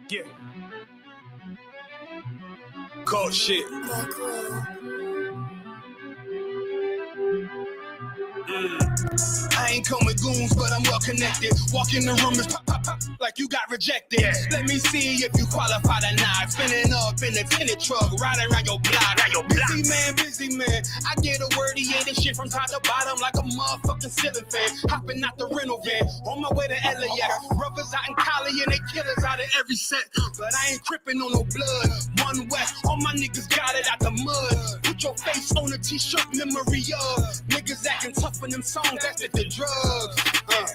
Yeah. Cold shit. I ain't come with goons, but I'm well connected. Walk in the room is pop, pop, pop, like you got rejected. Yeah. Let me see if you qualify or not. Spinning up in a tinted truck, riding around your block. Busy man. I get a word, he ain't this shit from top to bottom like a motherfucking ceiling fan. Hopping out the rental van, on my way to LAX. Brothers out in Cali and they killers out of every set. But I ain't tripping on no blood. One West, all my niggas got it out the mud. Put your face on a t-shirt, memory of niggas acting tough in them songs, that's the drugs.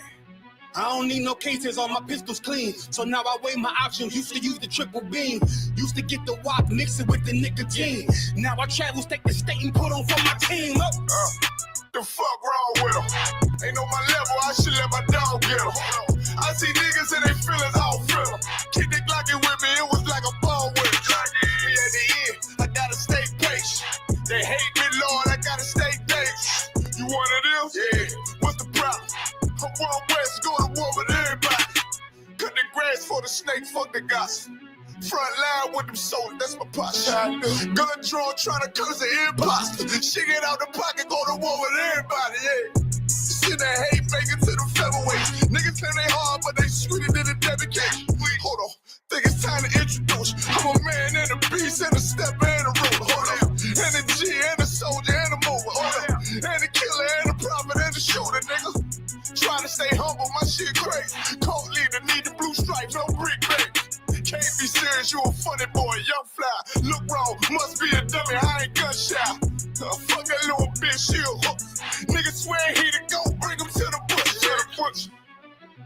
I don't need no cases, all my pistols clean. So now I weigh my options. Used to use the triple beam. Used to get the wop, mix it with the nicotine. Now I travel state to state and put on for my team. The fuck wrong with them? Ain't on my level, I should let my dog get them. I see niggas and they feelings, I don't feel them. Keep the Glocky with me, it was like a ball with it. Me at the end, I gotta stay patient. They hate me, Lord, I gotta stay dangerous. You one of them? Yeah. What's the problem? I'm one West, go to war with everybody. Cut the grass for the snake, fuck the gossip. Front line with them soldiers, that's my posture. Gun drawn, trying to curse the imposter. Shit get out the pocket, go to war with everybody, yeah. Shit that hate, make it to the featherweight. Niggas claim they hard, but they sweeter than a dedication. Hold on, think it's time to introduce. I'm a man and a beast and a stepper and a ruler. Hold on, and a G and a soldier and a mover. Hold on, and a killer and a prophet and a shooter, nigga. Trying to stay humble, my shit crazy. Cold leader, need the blue stripes, no brick baby. Can't be serious, you a funny boy, young fly. Look wrong, must be a dummy, I ain't gun shy. Fuck that little bitch, she a hook. Nigga swear he the go, bring him to the bush.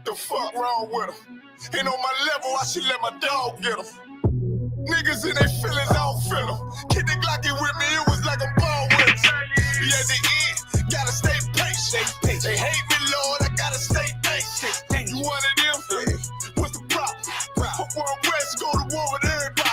The fuck wrong with him? Ain't on my level, I should let my dog get him. Niggas in their feelings, I don't feel them. Kid the Glocky with me, it was like a ball with him. Be at the end, gotta stay patient. They hate me, Lord, I gotta stay patient. You one of them? What's the problem? Fuck one West, go to war with everybody.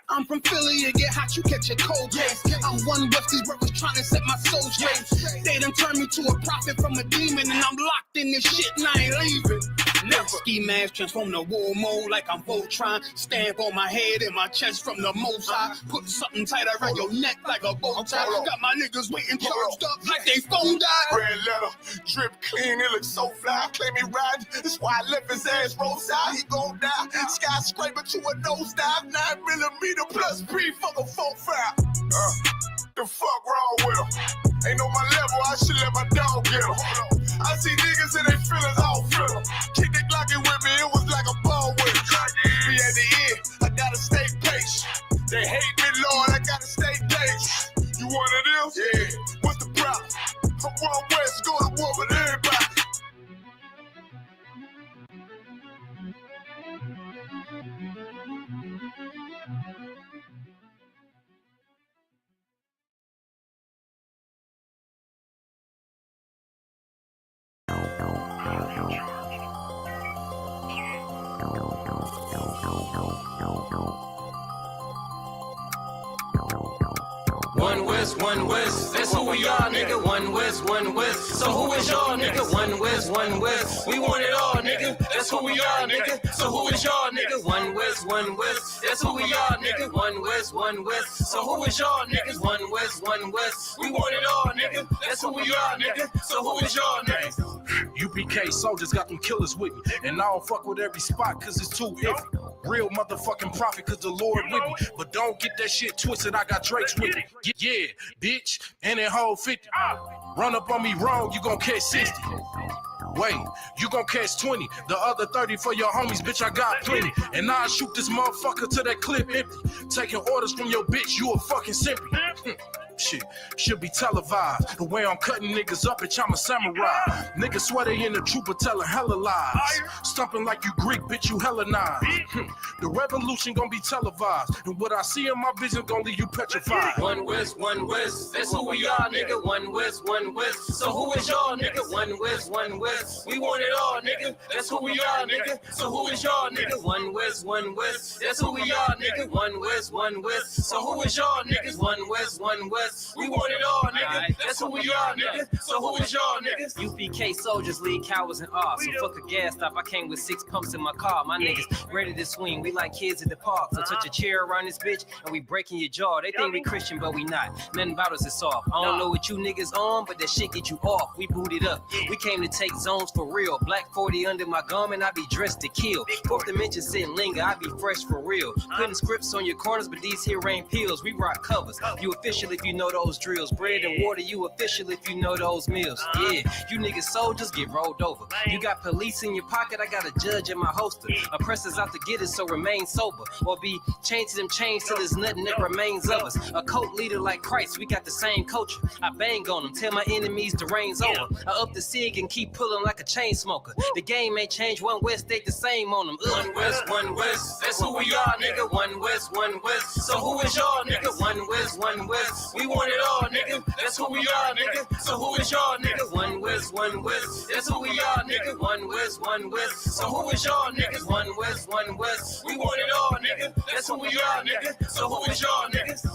I'm from Philly, you get hot, you catch a cold case. I'm one West, these brothers trying to set my soul straight. They done turned me to a prophet from a demon, and I'm locked in this shit and I ain't leaving. Never. Ski mask transform to war mode like I'm Voltron. Stamp on my head and my chest from the most high. Put something tight around your neck like a bow tie. Got my niggas waiting charged up like they phone died. Red letter, drip clean, it looks so fly. Claim he riding, that's why I left his ass roadside. He gon' die. Skyscraper to a nosedive. 9mm plus P, fuck a 4-5. The fuck wrong with him? Ain't on my level, I should let my dog get him. I see niggas and they feelings, I don't feel them. Keep the Glocky with me, it was like a ball with it. Be at the end, I gotta stay patient. They hate me, Lord, I gotta stay dangerous. You one of them? Yeah. What's the problem? I'm one West, go to war with everybody. One West, that's who we are, nigga. One West. So who is y'all, nigga? One West. We want it all, nigga. That's who we are, nigga. So who is y'all, nigga? One West. That's who we are, nigga. One West. So who is y'all, niggas? One West. We want it all, nigga. That's who we are, nigga. So who is y'all, nigga? U.P.K. soldiers got them killers with me, and I don't fuck with every spot cause it's too iffy. Real motherfucking prophet cause the Lord with me, but don't get that shit twisted, I got Drake's with me. Yeah, bitch, and that whole 50. Run up on me wrong, you gon' catch 60. Wait, you gon' catch 20. The other 30 for your homies, bitch, I got plenty. And I'll shoot this motherfucker till that clip empty. Taking orders from your bitch, you a fucking simpy. Shit, should be televised. The way I'm cutting niggas up, bitch, I'm a samurai. Niggas swear they in the truth, but telling hella lies. Stumping like you Greek, bitch, you Hellenized. The revolution gon' be televised. And what I see in my vision gon' leave you petrified. One West. That's who we are, nigga. One West. So who is y'all, nigga? One West. We want it all, nigga. That's who we are, nigga. So who is y'all, nigga? One West. That's who we are, nigga. One West. So who is y'all, niggas? One West. West. We want it all, nigga. That's who we are, nigga. So who is y'all, niggas? U.P.K soldiers lead cowards in awe. So fuck a gas stop. I came with 6 pumps in my car. My niggas ready to swing. We like kids at the park. So touch a chair around this bitch and we breaking your jaw. They think we Christian, but we not. Nothing about us is soft. I don't know what you niggas on, but that shit get you off. We booted up. We came to take zones for real. Black 40 under my garment. I be dressed to kill. Fourth dimension sitting linger. I be fresh for real. Putting scripts on your corners, but these here ain't pills. We rock covers. You official if you know those drills. Bread and water, you official if you know those meals. Yeah, you niggas soldiers get rolled over. You got police in your pocket, I got a judge in my holster. Oppressors out to get us, so remain sober. Or be chained to them chains till there's nothing that remains of us. A cult leader like Christ, we got the same culture. I bang on them, tell my enemies the reign's over. I up the SIG and keep pulling like a chain smoker. The game may change, one West stay the same on them. One West, that's who we are, nigga. One West. So who is y'all, nigga? One West. We want it all, nigga. That's who we are, nigga. So who is y'all, nigga? One West. That's who we are, nigga. One West. So who is y'all, niggas? One West. We want it all, nigga. That's who we are, nigga. So who is y'all, niggas?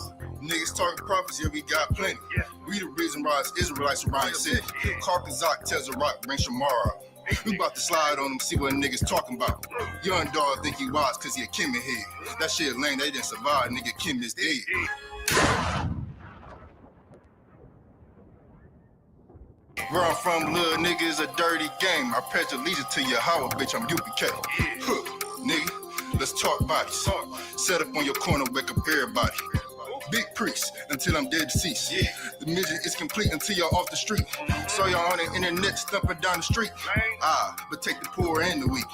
Niggas talking prophecy, we got plenty. We the reason why it's Israelites around the city. Carcazak tells a rock, bring Shamara. We about to slide on them, see what niggas talking about. Young dog think he wise cause he a Kimmy head. That shit lame, they didn't survive, nigga Kim is dead. Where I'm from, little nigga, is a dirty game. I pledge allegiance to YAHAWAH, bitch, I'm U.P.K. Nigga, let's talk bodies. Set up on your corner, wake up everybody. Big priest until I'm dead deceased. The mission is complete until y'all off the street. So y'all on the internet stumping down the street. But take the poor and the weak.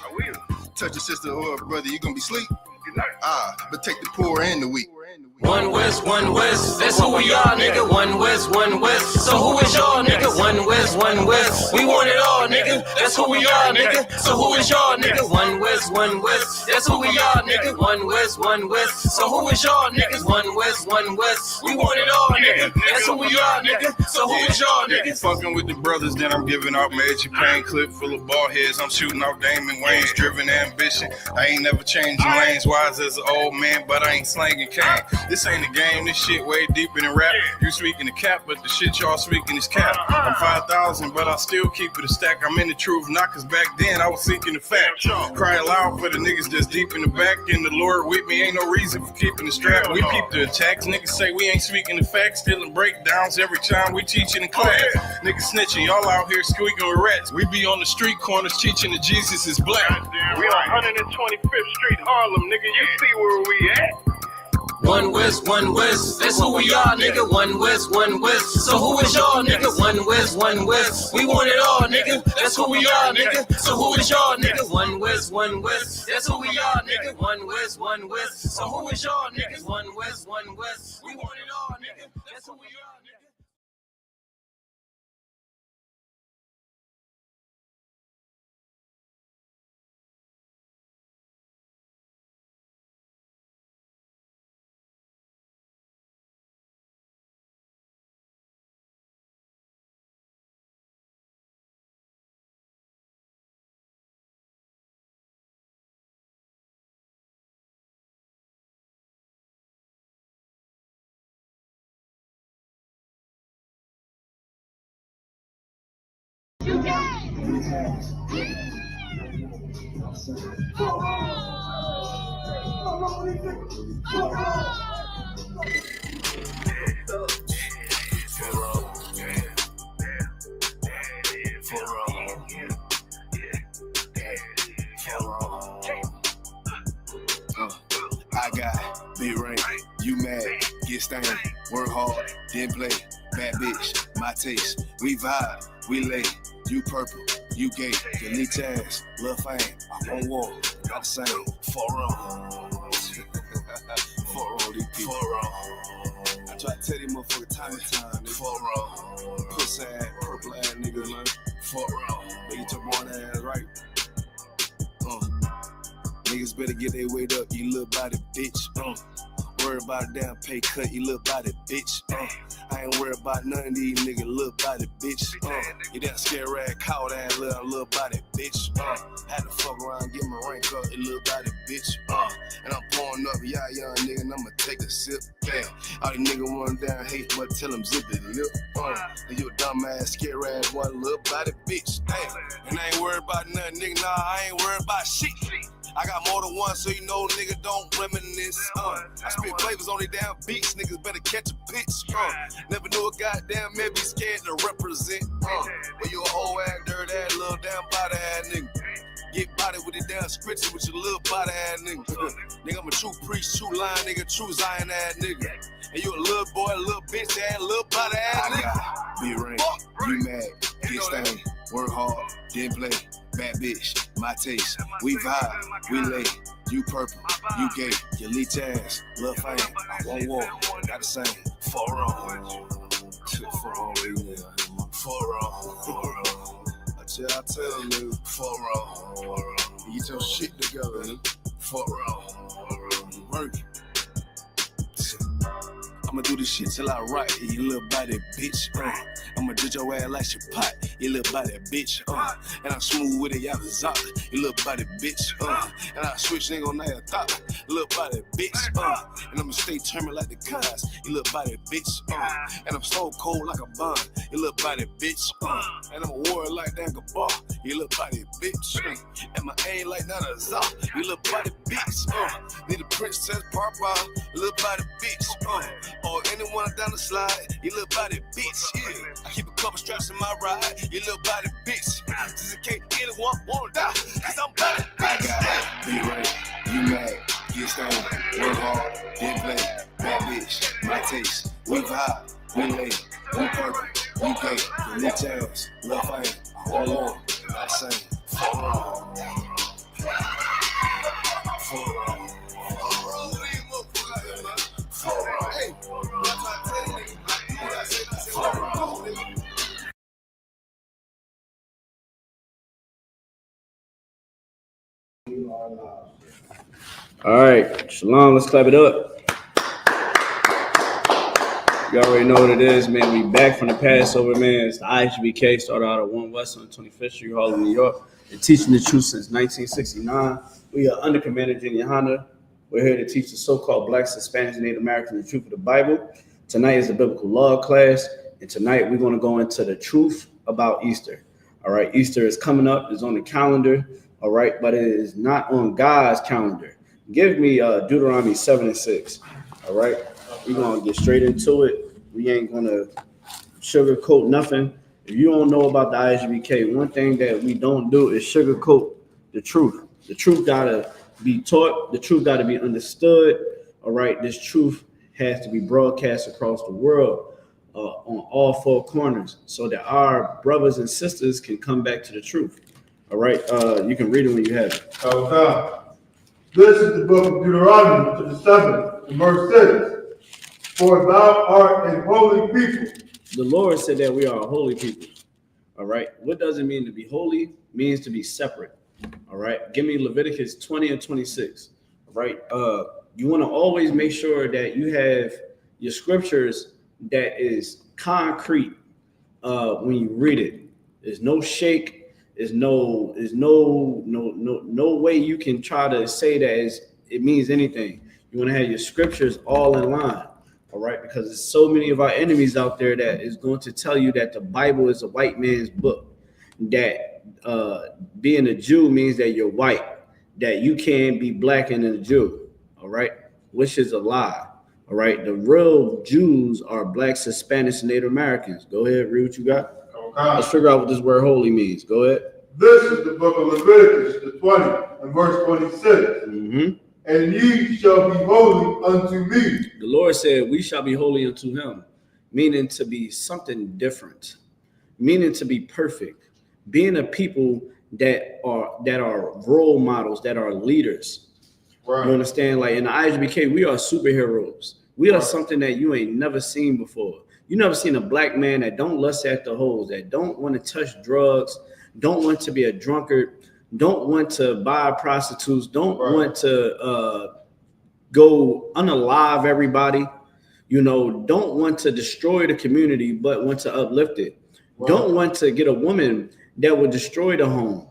Touch your sister or a brother, you gonna be sleep. But take the poor and the weak. One West, that's who we are, nigga. One West. So who is y'all, nigga? One West. We want it all, nigga. That's who we are, nigga. So who is y'all, nigga? One West. That's who we are, nigga. One West. So who is y'all, niggas? One West. We want it all, nigga. That's who we are, nigga. So who is y'all, niggas? Fucking with the brothers, then I'm giving out major pain clip full of ball heads. I'm shooting off Damon Wayne's driven ambition. I ain't never changing lanes, wise as an old man, but I ain't slanging cane. This ain't a game, this shit way deeper than rap. You speaking the cap, but the shit y'all speaking is cap. I'm 5,000, but I still keep it a stack. I'm in the truth, not cause back then I was seeking the fact. Cry aloud for the niggas that's deep in the back. And the Lord with me, ain't no reason for keeping the strap. We keep the attacks, niggas say we ain't speaking the facts. Stealing breakdowns every time we teaching in class. Niggas snitching, y'all out here squeaking with rats. We be on the street corners teaching that Jesus is black. We on 125th Street, Harlem, nigga, you see where we at? One West, that's who we are, nigga. One West. So who is y'all, nigga? One West. We want it all, nigga. That's who we are, nigga. So who is y'all, nigga? One West. That's who we are, nigga. One West. So who is y'all, niggas? One West. We want it all, nigga. That's who we are, nigga. I got big rank, you mad, get stained, work hard, then play, bad bitch, my taste, we vibe, we lay, you purple, you gay, delete tags, love fame, I'm on wall, got the same, for these people, I try to tell these motherfuckers time and time, nigga, pussy ass, purple ass niggas, man, but you took one ass right, niggas better get their weight up, you little body bitch. Worry about a damn pay cut, you little body bitch. I ain't worried about none of these niggas, little body bitch. You that scare rag, cow ass little body bitch. Had to fuck around, get my rank up, you little body bitch. And I'm pouring Pouring up, yeah, young nigga, and I'ma take a sip. Yeah. All these niggas want down hate, but tell them zip it, lip. You a dumb ass, scary ass, one little body bitch. Damn. And I ain't worried about nothing, nigga. Nah, I ain't worried about shit. I got more than one, so you know, nigga, don't reminisce. I spit flavors on these damn beats, niggas better catch a pitch. Never knew a goddamn man be scared to represent. But you a whole ass, dirty ass, little damn body ass nigga. Get body with the damn scripture with your little body ass nigga. Nigga, I'm a true priest, true line nigga, true Zion ass nigga. And you a little boy, a little bitch ass, little body ass nigga. Be rain, you mad, get stained, work hard, then play. Bad bitch, my taste. We vibe, we lay. You purple, you gay. You leech ass, lil' fame. One war, got the same. For wrong. For wrong, for wrong. I tell them, nigga, for wrong. Get your shit together, nigga. For wrong. Work. I'ma do this shit till I write, you little body bitch. I'ma ditch your ass like your pot, you little body bitch. And I'm smooth with it, YAHUSHUA, you little body bitch. And I switch nigga on that thought, little body bitch. And I'ma stay turning like the guys, you little body bitch. And I'm so cold like a bomb, you little body bitch. And I'm a warrior like that Gabbar, you little body bitch. And my aim like that YAHUSHUA, you little body bitch. Need a princess Papa, you little body bitch. Or anyone down the slide, you little body bitch. Yeah. I keep a couple straps in my ride, you little body bitch. Just in case anyone wanna die, cause I'm body bitch. I got be right, you mad, get stained, work hard, then play. Bad bitch, my taste. We vibe, we lay, we purple, we gay, we lit ass, lil' fame, one more, I say, for wrong. For wrong. All right, Shalom, let's clap it up. You already know what it is, man. We back from the Passover, man. It's the I.S.U.P.K, started out at 1 West on 25th Street, Harlem, New York. Been teaching the truth since 1969. We are under Commander YAHANNA. We're here to teach the so-called Blacks, Hispanics, and Native Americans the truth of the Bible. Tonight is a biblical law class, and tonight we're going to go into the truth about Easter. All right, Easter is coming up, it's on the calendar, all right, but it is not on God's calendar. Give me Deuteronomy 7:6, all right? We're going to get straight into it. We ain't going to sugarcoat nothing. If you don't know about the I.S.U.P.K, one thing that we don't do is sugarcoat the truth. The truth got to be taught. The truth got to be understood, all right? This truth has to be broadcast across the world on all four corners so that our brothers and sisters can come back to the truth, all right? You can read it when you have it. Okay. This is the book of Deuteronomy, the 7th, verse 6. For thou art a holy people. The Lord said that we are a holy people, all right? What does it mean to be holy? It means to be separate, all right? Give me Leviticus 20 and 26, all right? You want to always make sure that you have your scriptures that is concrete when you read it. There's no shake. There's no way you can try to say that it means anything. You want to have your scriptures all in line, all right? Because there's so many of our enemies out there that is going to tell you that the Bible is a white man's book, that being a Jew means that you're white, that you can't be black and a Jew, all right? Which is a lie, all right? The real Jews are Blacks, Hispanics, and Native Americans. Go ahead, read what you got. Okay. Let's figure out what this word holy means. Go ahead. This is the book of Leviticus, the 20 and verse 26. Mm-hmm. And ye shall be holy unto me. The Lord said, we shall be holy unto him, meaning to be something different, meaning to be perfect, being a people that are role models, that are leaders. Right. You understand? Like in the I.S.U.P.K, we are superheroes. We are something that you ain't never seen before. You never seen a black man that don't lust after hoes, that don't want to touch drugs, don't want to be a drunkard, don't want to buy prostitutes, don't want to go unalive everybody, you know, don't want to destroy the community, but want to uplift it. Don't want to get a woman that would destroy the home.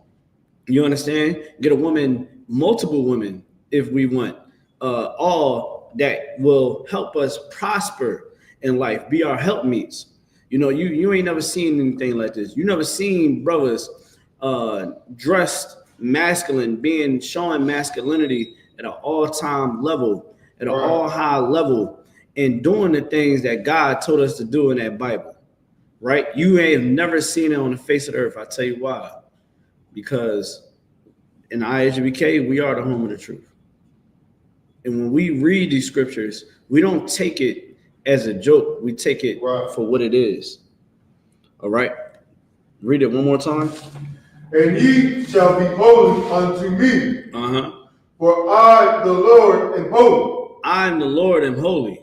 You understand? Get a woman, multiple women, if we want. all that will help us prosper in life, be our helpmeets. You know, you ain't never seen anything like this. You never seen brothers dressed masculine, showing masculinity at an all-time level, at an all-high level, and doing the things that God told us to do in that Bible, right? You ain't never seen it on the face of the earth. I tell you why. Because in I.S.U.P.K, we are the home of the truth. And when we read these scriptures, we don't take it as a joke. We take it for what it is. All right? Read it one more time. And ye shall be holy unto me. For I, the Lord, am holy. I am the Lord am holy.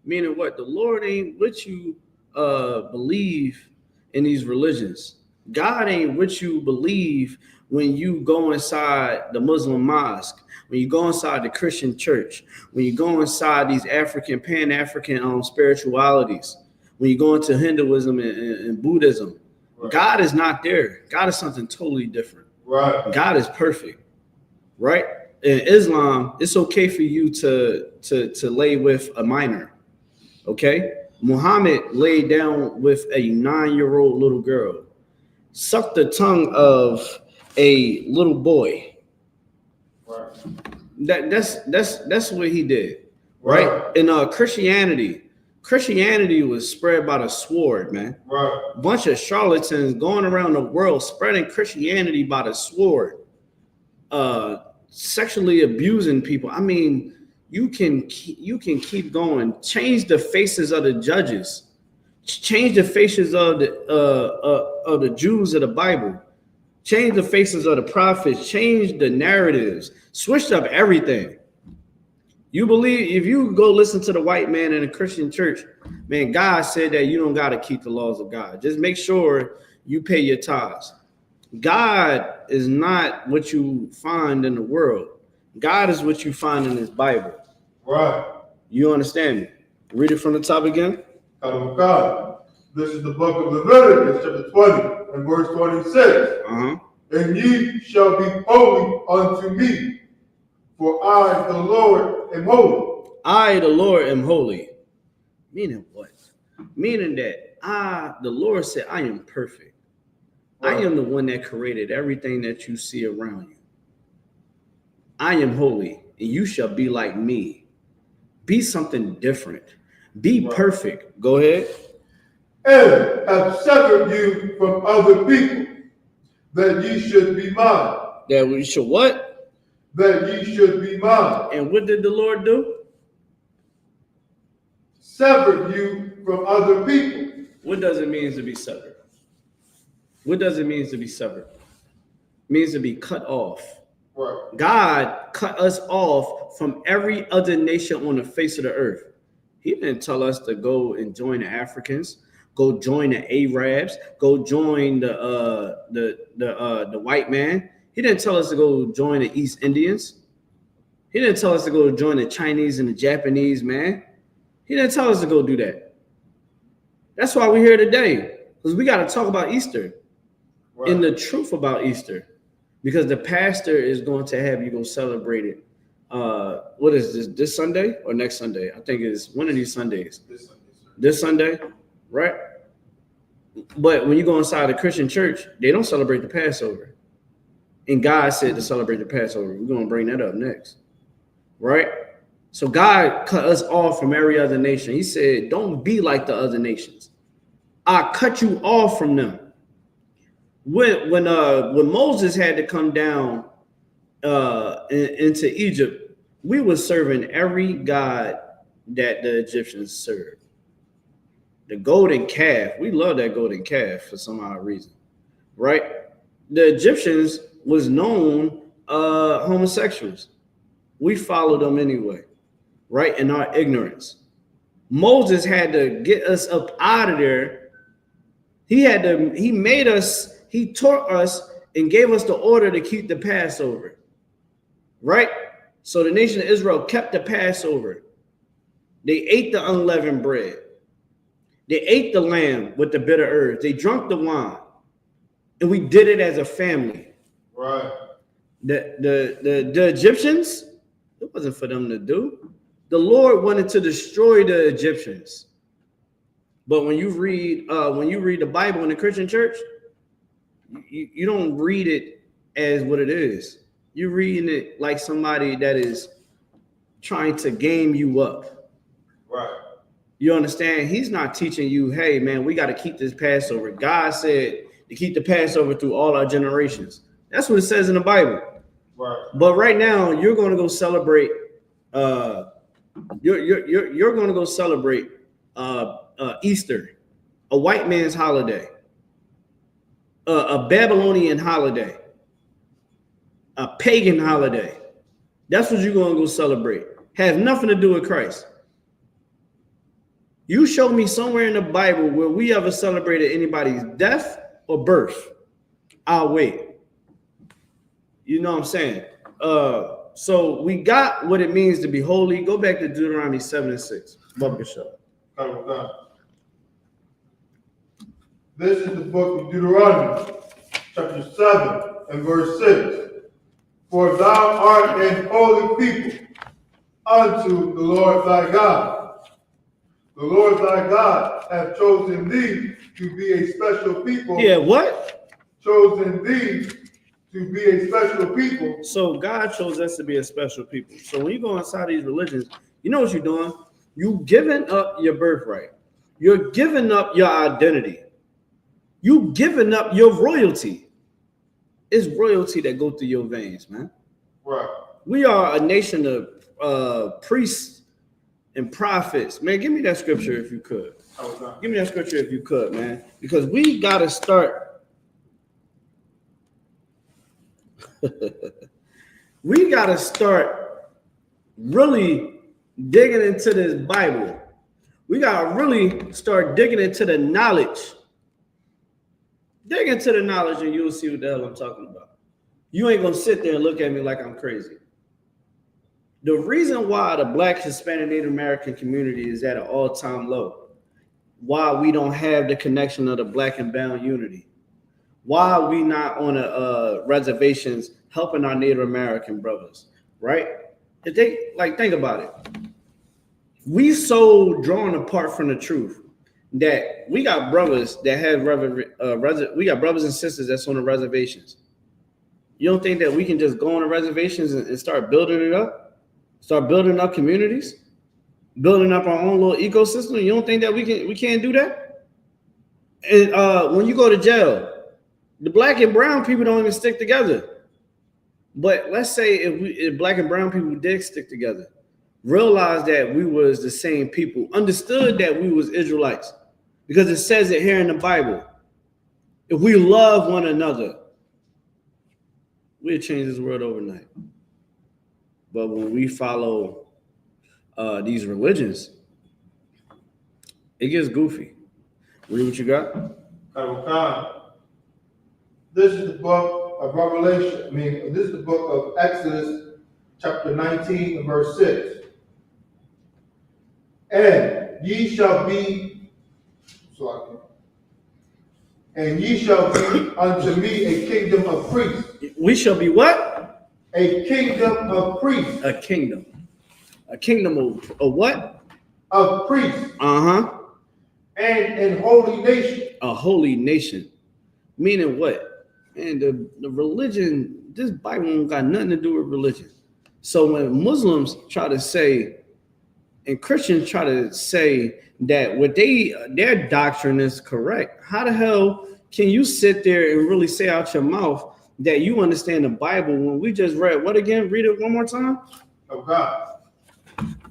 Meaning what? The Lord ain't what you believe in these religions. God ain't what you believe when you go inside the Muslim mosque, when you go inside the Christian church, when you go inside these Pan-African spiritualities, when you go into Hinduism and Buddhism. God is not there. God is something totally different. God is perfect, right? In Islam, it's okay for you to lay with a minor, okay? Muhammad laid down with a 9-year-old little girl, sucked the tongue of a little boy. That's what he did, right? In Christianity was spread by the sword, man. A bunch of charlatans going around the world spreading Christianity by the sword, sexually abusing people. I mean, you can keep going. Change the faces of the judges. Change the faces of the Jews of the Bible. Change the faces of the prophets. Change the narratives. Switch up everything. You believe, if you go listen to the white man in a Christian church, man, God said that you don't got to keep the laws of God. Just make sure you pay your tithes. God is not what you find in the world. God is what you find in his Bible. You understand me? Read it from the top again. This is the book of Leviticus, chapter 20, and verse 26. And ye shall be holy unto me, for I, the Lord, am holy. I, the Lord, am holy. Meaning what? Meaning that the Lord said, I am perfect. I am the one that created everything that you see around you. I am holy, and you shall be like me. Be something different. Be perfect. Go ahead. And have severed you from other people, that ye should be mine. That we should what? That ye should be mine. And what did the Lord do? Severed you from other people. What does it mean to be severed? What does it mean to be severed? It means to be cut off. God cut us off from every other nation on the face of the earth. He didn't tell us to go and join the Africans, go join the Arabs, go join the white man. He didn't tell us to go join the East Indians. He didn't tell us to go join the Chinese and the Japanese, man. He didn't tell us to go do that. That's why we're here today, because we got to talk about Easter and the truth about Easter, because the pastor is going to have you go celebrate it. What is this Sunday or next Sunday? I think it's one of these Sundays. This Sunday, right? But when you go inside the Christian church, they don't celebrate the Passover. And God said to celebrate the Passover. We're going to bring that up next, right? So God cut us off from every other nation. He said, don't be like the other nations. I cut you off from them. When Moses had to come down into Egypt, we were serving every god that the Egyptians served. The golden calf, we love that golden calf for some odd reason, right? The Egyptians was known homosexuals. We followed them anyway, right? In our ignorance. Moses had to get us up out of there. He made us, he taught us and gave us the order to keep the Passover, right? So the nation of Israel kept the Passover. They ate the unleavened bread. They ate the lamb with the bitter herbs. They drank the wine. And we did it as a family. Right. The Egyptians, It wasn't for them to do. The Lord wanted to destroy the Egyptians. But when you read the Bible in the Christian church, you don't read it as what it is. You're reading it like somebody that is trying to game you up. Right. You understand? He's not teaching you, hey, man, we got to keep this Passover. God said to keep the Passover through all our generations. That's what it says in the Bible. Right. But right now, you're going to go celebrate. You're going to go celebrate Easter, a white man's holiday, a Babylonian holiday, a pagan holiday. That's what you're going to go celebrate. Has nothing to do with Christ. You show me somewhere in the Bible where we ever celebrated anybody's death or birth. I'll wait. You know what I'm saying? So we got what it means to be holy. Go back to Deuteronomy 7:6. Bubba show. This is the book of Deuteronomy, chapter 7 and verse 6. For thou art an holy people unto the Lord thy God. The Lord thy God hath chosen thee to be a special people. Yeah, what? Chosen thee to be a special people. So God chose us to be a special people. So when you go inside these religions, you know what you're doing? You giving up your birthright. You're giving up your identity. You giving up your royalty. It's royalty that go through your veins, man. Right. We are a nation of priests and prophets. Man, give me that scripture if you could. Give me that scripture if you could, man. Because we got to start. We got to start really digging into this Bible. We got to really start digging into the knowledge. Dig into the knowledge and you'll see what the hell I'm talking about. You ain't going to sit there and look at me like I'm crazy. The reason why the Black, Hispanic, Native American community is at an all-time low, why we don't have the connection of the Black and Brown unity, why we not on the reservations helping our Native American brothers, right? If they think about it. We so drawn apart from the truth that we got brothers that have we got brothers and sisters that's on the reservations. You don't think that we can just go on the reservations and start building it up? Start building up communities, building up our own little ecosystem. You don't think that we can't do that? And when you go to jail, the Black and brown people don't even stick together. But let's say if Black and brown people did stick together, realize that we was the same people, understood that we was Israelites, because it says it here in the Bible. If we love one another, we'll change this world overnight. But when we follow these religions, it gets goofy. Read what you got. This is the book of Revelation. This is the book of Exodus, chapter 19 and verse 6. And ye shall be unto me a kingdom of priests. We shall be what? A kingdom of priests. A kingdom. A kingdom of what? Of priests. Uh-huh. And an holy nation. A holy nation. Meaning what? And the religion, this Bible don't got nothing to do with religion. So when Muslims try to say, and Christians try to say that what their doctrine is correct, how the hell can you sit there and really say out your mouth that you understand the Bible when we just read what again? Read it one more time. Of God.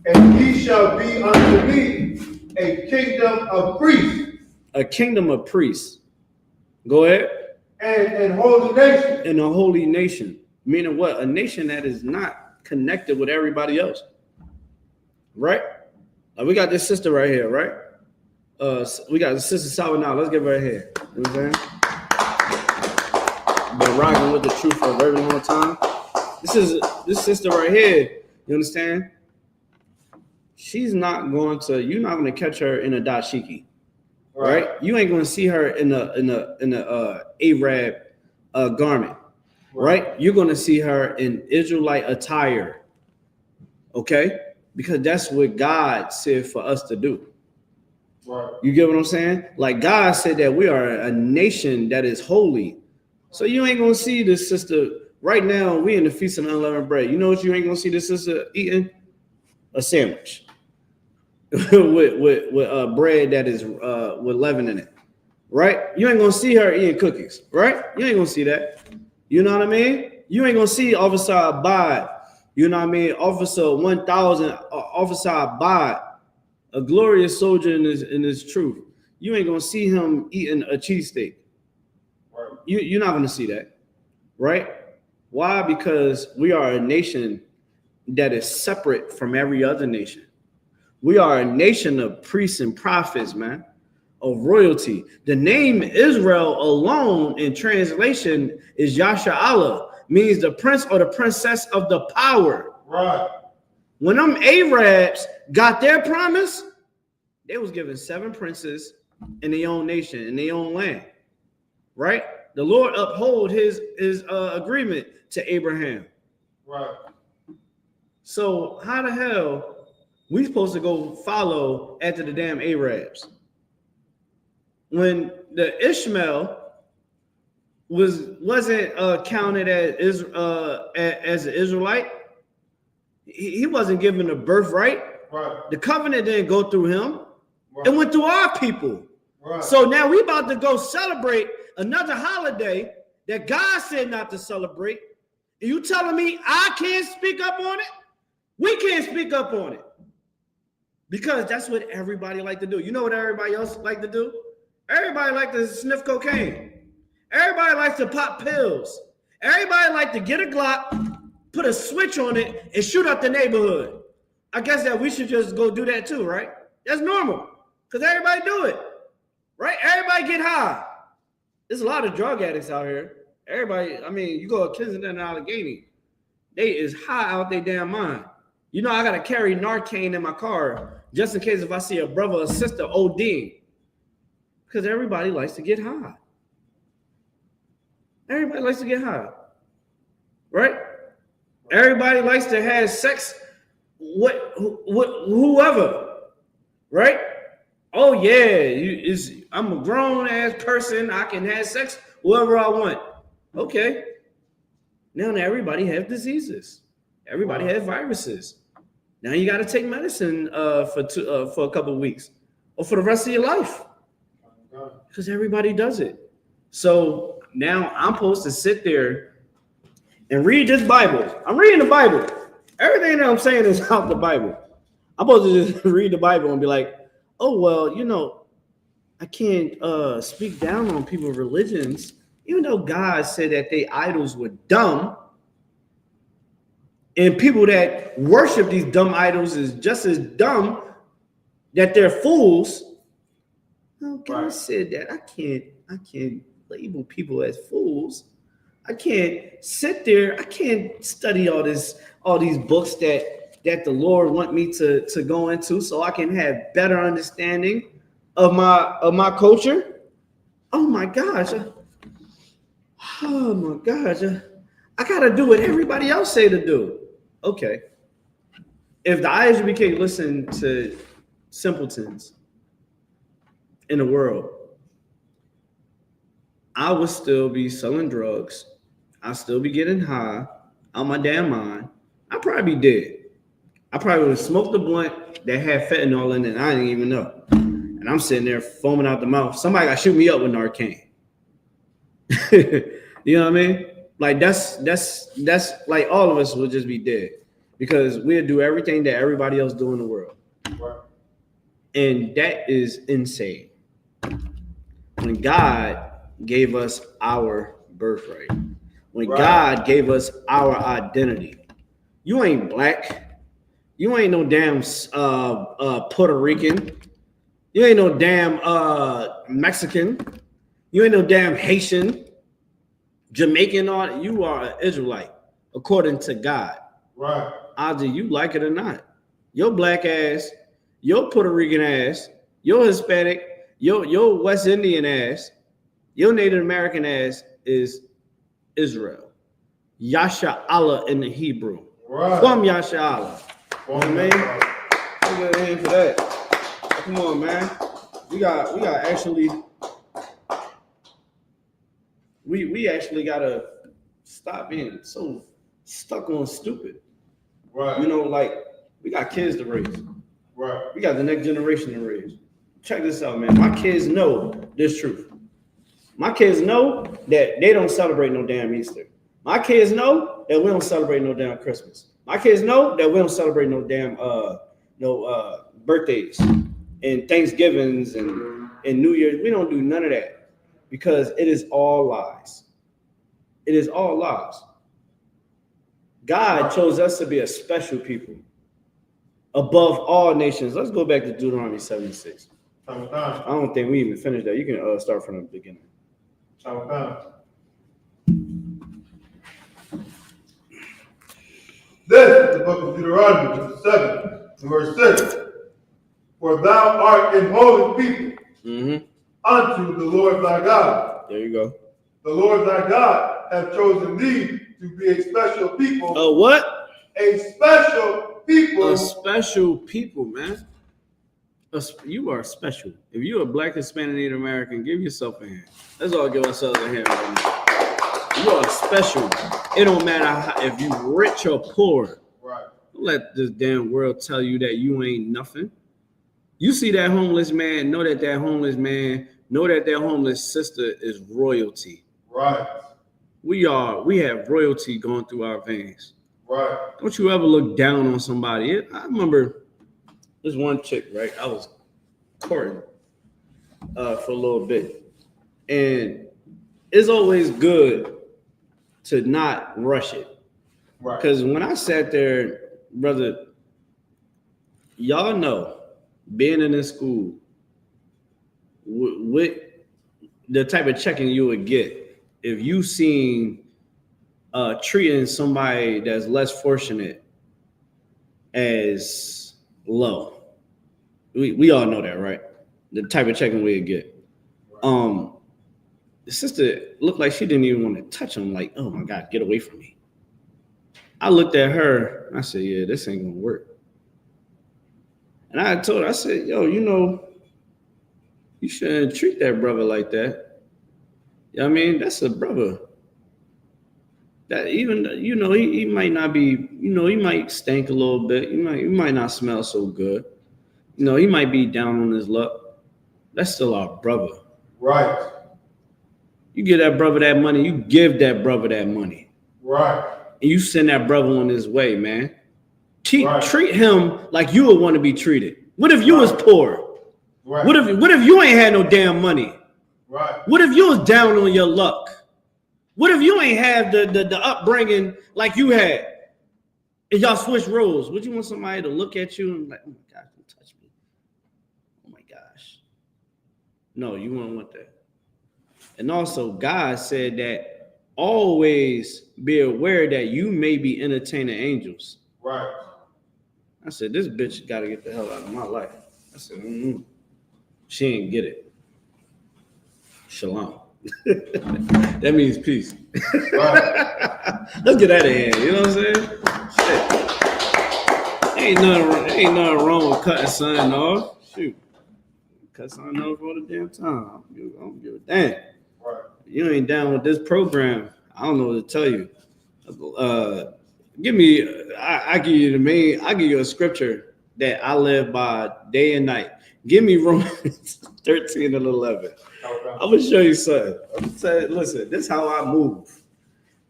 And ye shall be unto me a kingdom of priests. A kingdom of priests. Go ahead. And holy nation. And a holy nation. Meaning what? A nation that is not connected with everybody else. Right? Like we got this sister right here, right? We got the sister Salva now. Let's give her a hand. You know what I'm saying? Been rocking with the truth for a very long time. This sister right here, you understand? You're not going to catch her in a dashiki, right? You ain't going to see her in a Arab garment, right? You're going to see her in Israelite attire. Okay? Because that's what God said for us to do. Right. You get what I'm saying? Like God said that we are a nation that is holy. So you ain't gonna see this sister right now. We in the Feast of Unleavened Bread. You know what you ain't gonna see this sister eating? A sandwich with bread that is with leaven in it. Right? You ain't gonna see her eating cookies, right? You ain't gonna see that. You know what I mean? You ain't gonna see Officer Abad, you know what I mean? Officer 1000, Officer Abad, a glorious soldier in his truth. You ain't gonna see him eating a cheesesteak. Right. You're not gonna see that, right? Why? Because we are a nation that is separate from every other nation. We are a nation of priests and prophets, man. Of royalty. The name Israel alone in translation is Yashar'Allah, means the prince or the princess of the power. Right. When them Arabs got their promise, they was given 7 princes in their own nation, in their own land. Right? The Lord uphold his agreement to Abraham. Right. So how the hell we supposed to go follow after the damn Arabs? When the Ishmael wasn't counted as an Israelite, he wasn't given a birthright. Right. The covenant didn't go through him. Right. It went through our people. Right. So now we about to go celebrate another holiday that God said not to celebrate. And you telling me I can't speak up on it? We can't speak up on it. Because that's what everybody like to do. You know what everybody else like to do? Everybody like to sniff cocaine. Everybody likes to pop pills. Everybody like to get a Glock, put a switch on it, and shoot up the neighborhood. I guess that we should just go do that too, right? That's normal. Because everybody do it. Right? Everybody get high. There's a lot of drug addicts out here. Everybody, I mean, you go to Kensington and Allegheny, they is high out their damn mind. You know, I got to carry Narcan in my car just in case if I see a brother or sister ODing. Because everybody likes to get high. Everybody likes to get high. Right? Everybody likes to have sex with whoever. Right? Oh, yeah, I'm a grown-ass person. I can have sex whoever I want. Okay. Now everybody have diseases. Everybody has viruses. Now you got to take medicine for a couple of weeks or for the rest of your life. Because everybody does it. So now I'm supposed to sit there and read this Bible. I'm reading the Bible. Everything that I'm saying is out the Bible. I'm supposed to just read the Bible and be like, oh, well, you know, I can't speak down on people's religions, even though God said that they idols were dumb. And people that worship these dumb idols is just as dumb that they're fools. Oh, God said that. I can't label people as fools. I can't sit there. I can't study all these books that the Lord want me to go into so I can have better understanding of my culture. Oh my gosh. Oh my gosh. I gotta do what everybody else say to do. Okay. If the I.S.U.P.K listen to simpletons in the world, I would still be selling drugs. I'd still be getting high out my damn mind. I'd probably be dead. I probably would have smoked a blunt that had fentanyl in it and I didn't even know. And I'm sitting there foaming out the mouth. Somebody got to shoot me up with Narcan. You know what I mean? Like that's like all of us would just be dead because we'll do everything that everybody else do in the world. Right. And that is insane. When God gave us our birthright, when God gave us our identity, you ain't black. You ain't no damn Puerto Rican. You ain't no damn Mexican. You ain't no damn Haitian, Jamaican. Or you are an Israelite according to God. Right. Either you like it or not. Your black ass, your Puerto Rican ass, your Hispanic, your West Indian ass, your Native American ass is Israel. Yashar'Allah in the Hebrew. Right. From Yashar'Allah. You know what I mean? Let's get in for that. Come on, man. We actually gotta stop being so stuck on stupid. Right. You know, like we got kids to raise. Right. We got the next generation to raise. Check this out, man. My kids know this truth. My kids know that they don't celebrate no damn Easter. My kids know that we don't celebrate no damn Christmas. My kids know that we don't celebrate no damn birthdays and Thanksgivings and New Year's. We don't do none of that because it is all lies. It is all lies. God chose us to be a special people above all nations. Let's go back to Deuteronomy 76. I don't think we even finished that. You can start from the beginning. This is the book of Deuteronomy, chapter 7, verse 6. For thou art an holy people unto the Lord thy God. There you go. The Lord thy God hath chosen thee to be a special people. A what? A special people. A special people, man. You are special. If you're a Black, Hispanic, Native American, give yourself a hand. Let's all give ourselves a hand right now. You are special. It don't matter if you rich or poor. Right. Don't let this damn world tell you that you ain't nothing. You see that homeless man, know that that homeless sister is royalty. Right. We have royalty going through our veins. Right. Don't you ever look down on somebody. I remember this one chick, right? I was courting for a little bit. And it's always good to not rush it. Right. Because when I sat there, brother, y'all know, being in this school, with the type of checking you would get if you seen treating somebody that's less fortunate as low. We all know that, right? The type of checking we'd get. The sister looked like she didn't even want to touch him. Like, oh my God, get away from me. I looked at her and I said, yeah, this ain't gonna work. And I told her, I said, yo, you know, you shouldn't treat that brother like that. You know what I mean? That's a brother. That even, you know, he might not be, you know, he might stink a little bit. He might not smell so good. You know, he might be down on his luck. That's still our brother. Right. You give that brother that money, you give that brother that money. Right. And you send that brother on his way, man. Treat him like you would want to be treated. What if you was poor? Right. What if you ain't had no damn money? Right. What if you was down on your luck? What if you ain't have the upbringing like you had? And y'all switch roles. Would you want somebody to look at you and be like, oh my gosh, don't touch me? Oh my gosh. No, you wouldn't want that. And also, God said that always be aware that you may be entertaining angels. Right. I said, this bitch got to get the hell out of my life. I said, she ain't get it. Shalom. That means peace. Right. Let's get out of here. You know what I'm saying? Shit. Ain't nothing wrong with cutting something off. Shoot. Cut something off all the damn time. I don't give a damn. Right. You ain't down with this program. I don't know what to tell you. Give me, I give you a scripture that I live by day and night. Give me Romans 13 and 11. I'm gonna show you something. I'm gonna say, listen, this is how I move.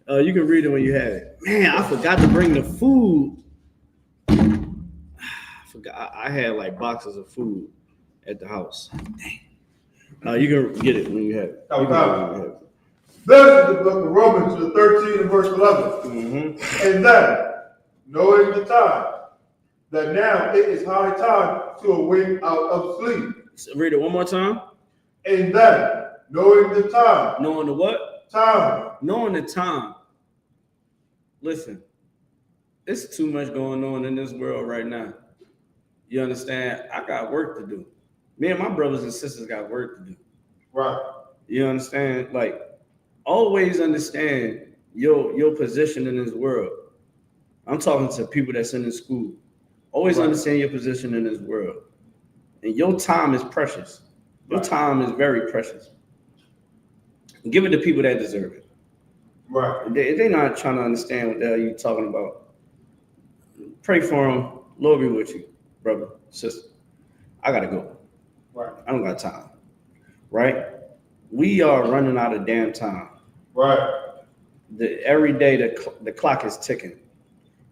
You can read it when you have it. Man, I forgot to bring the food. I forgot. I had like boxes of food at the house. Dang. You can get it when you have it. This is the book of Romans, the 13 and verse 11. And that, knowing the time, that now it is high time to awake out of sleep. Read it one more time. And that, knowing the time. Knowing the what? Time. Knowing the time. Listen, it's too much going on in this world right now. You understand? I got work to do. Me and my brothers and sisters got work to do. Right. You understand? Like, always understand your position in this world. I'm talking to people that's in the school. Always understand your position in this world. And your time is precious. Your time is very precious. Give it to people that deserve it. Right. They're not trying to understand what the hell you're talking about. Pray for them. Lord be with you, brother, sister. I got to go. Right. I don't got time. Right? We are running out of damn time. Right. Every day the clock is ticking.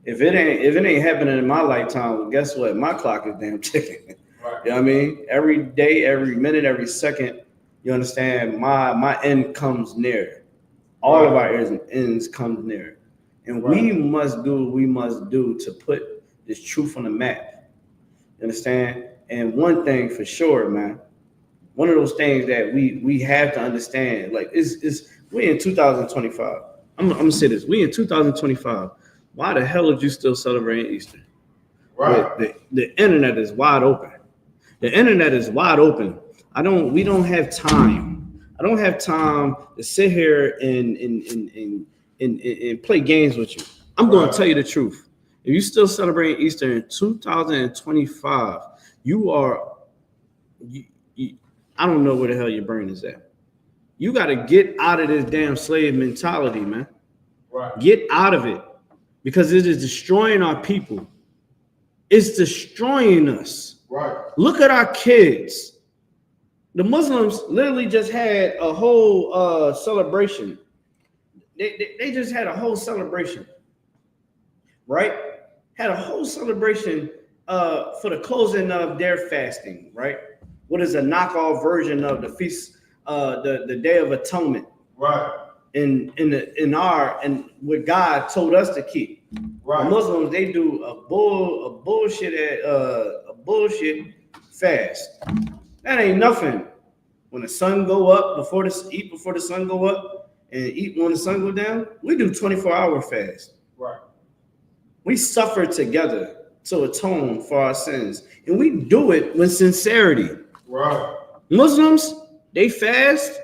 If it ain't happening in my lifetime, well, guess what? My clock is damn ticking. Right. You know what I mean? Every day, every minute, every second, you understand, my end comes near. All of our ends comes near. And we must do what we must do to put this truth on the map. You understand? And one thing for sure, man, one of those things that we have to understand, like, is we in 2025. I'm gonna say this. We in 2025. Why the hell are you still celebrating Easter? Right. The internet is wide open. The internet is wide open. We don't have time. I don't have time to sit here and play games with you. I'm going to tell you the truth. If you still celebrating Easter in 2025, I don't know where the hell your brain is at. You got to get out of this damn slave mentality, man. Right. Get out of it, because it is destroying our people. It's destroying us. Right. Look at our kids. The Muslims literally just had a whole celebration. They just had a whole celebration, right? Had a whole celebration for the closing of their fasting, right? What is a knockoff version of the feast, the Day of Atonement, right? In what God told us to keep. Right. The Muslims, they do a bullshit fast. That ain't nothing. When the sun go up, eat before the sun go up, and eat when the sun go down. We do 24-hour fast. Right. We suffer together to atone for our sins, and we do it with sincerity. Right. Muslims, they fast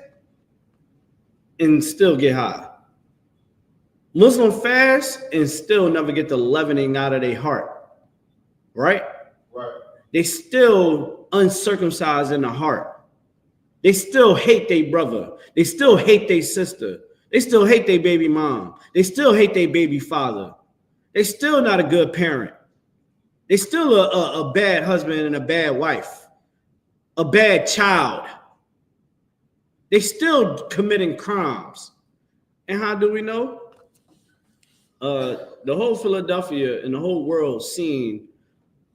and still get high. Muslim fast and still never get the leavening out of their heart. Right? Right. They still uncircumcised in the heart. They still hate their brother. They still hate their sister. They still hate their baby mom. They still hate their baby father. They still not a good parent. They still a bad husband and a bad wife, a bad child. They still committing crimes. And how do we know? The whole Philadelphia and the whole world seeing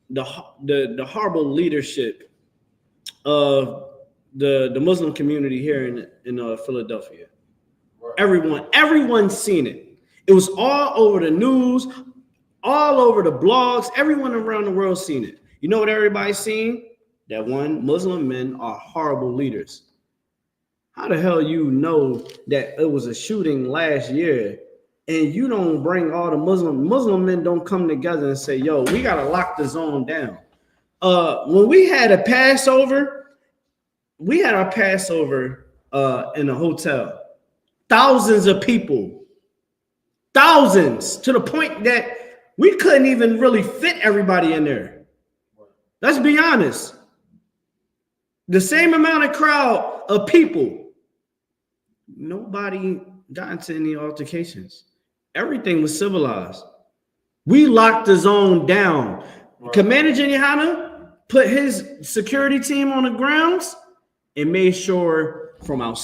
the horrible leadership of the Muslim community here in Philadelphia. Right. Everyone's seen it. It was all over the news, all over the blogs. Everyone around the world seen it. You know what everybody's seen? That Muslim men are horrible leaders. How the hell you know that it was a shooting last year and you don't bring all the Muslim men don't come together and say, yo, we got to lock the zone down. When we had a Passover, we had our Passover in a hotel. Thousands of people. Thousands, to the point that we couldn't even really fit everybody in there. Let's be honest. The same amount of crowd of people. Nobody got into any altercations. Everything was civilized. We locked the zone down. Right. Commander YAHANNA put his security team on the grounds and made sure from the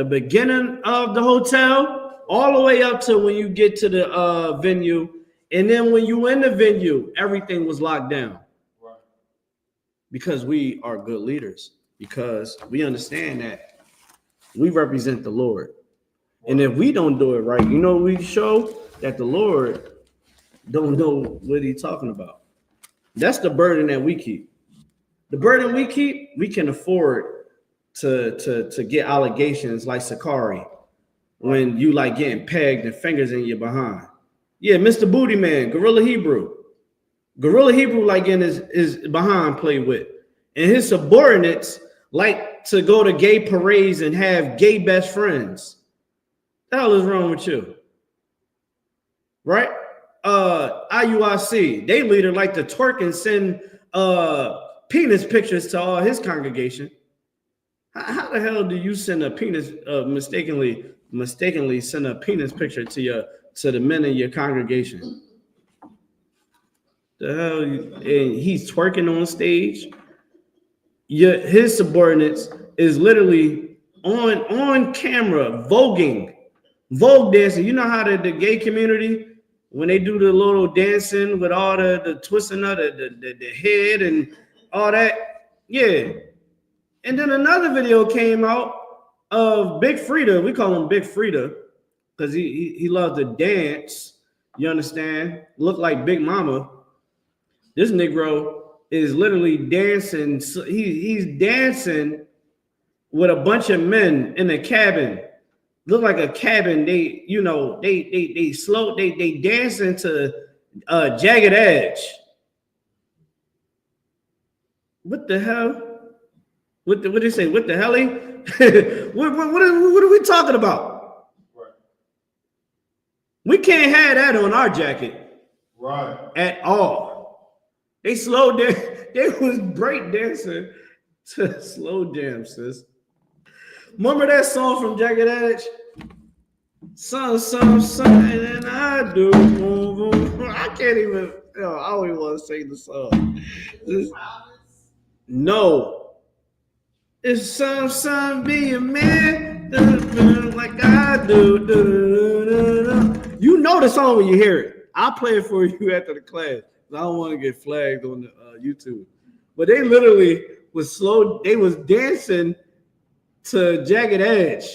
beginning of the hotel all the way up to when you get to the venue, and then when you in the venue, everything was locked down. Right. Because we are good leaders. Because we understand that we represent the Lord. And if we don't do it right, we show that the Lord don't know what he's talking about. That's the burden that we keep. The burden we keep, we can afford to get allegations like SICARII when you like getting pegged and fingers in your behind. Yeah, Mr. Booty Man, Gorilla Hebrew like getting his behind played with. And his subordinates like to go to gay parades and have gay best friends. The hell is wrong with you? Right? IUIC, they leader like to twerk and send penis pictures to all his congregation. How the hell do you send a penis mistakenly send a penis picture to the men in your congregation? The hell, and he's twerking on stage. His subordinates is literally on camera vogue dancing. You know how the gay community, when they do the little dancing with all the twisting of the head and all that, yeah. And then another video came out of Big Frida. We call him Big Frida because he loves to dance. You understand? Look like Big Mama. This Negro is literally dancing. He's dancing with a bunch of men in a cabin. Look like a cabin. They dance into Jagged Edge. What the hell? What did they say? What the hell? What are we talking about? Right. We can't have that on our jacket. Right. At all. They slowed down. They was break dancing to slow jam, sis. Remember that song from Jagged Edge? Some, and I do. I can't even. I don't even want to sing the song. No. It's some be a man like I do. You know the song when you hear it. I'll play it for you after the class. I don't want to get flagged on the YouTube. But they literally was slow. They was dancing to Jagged Edge.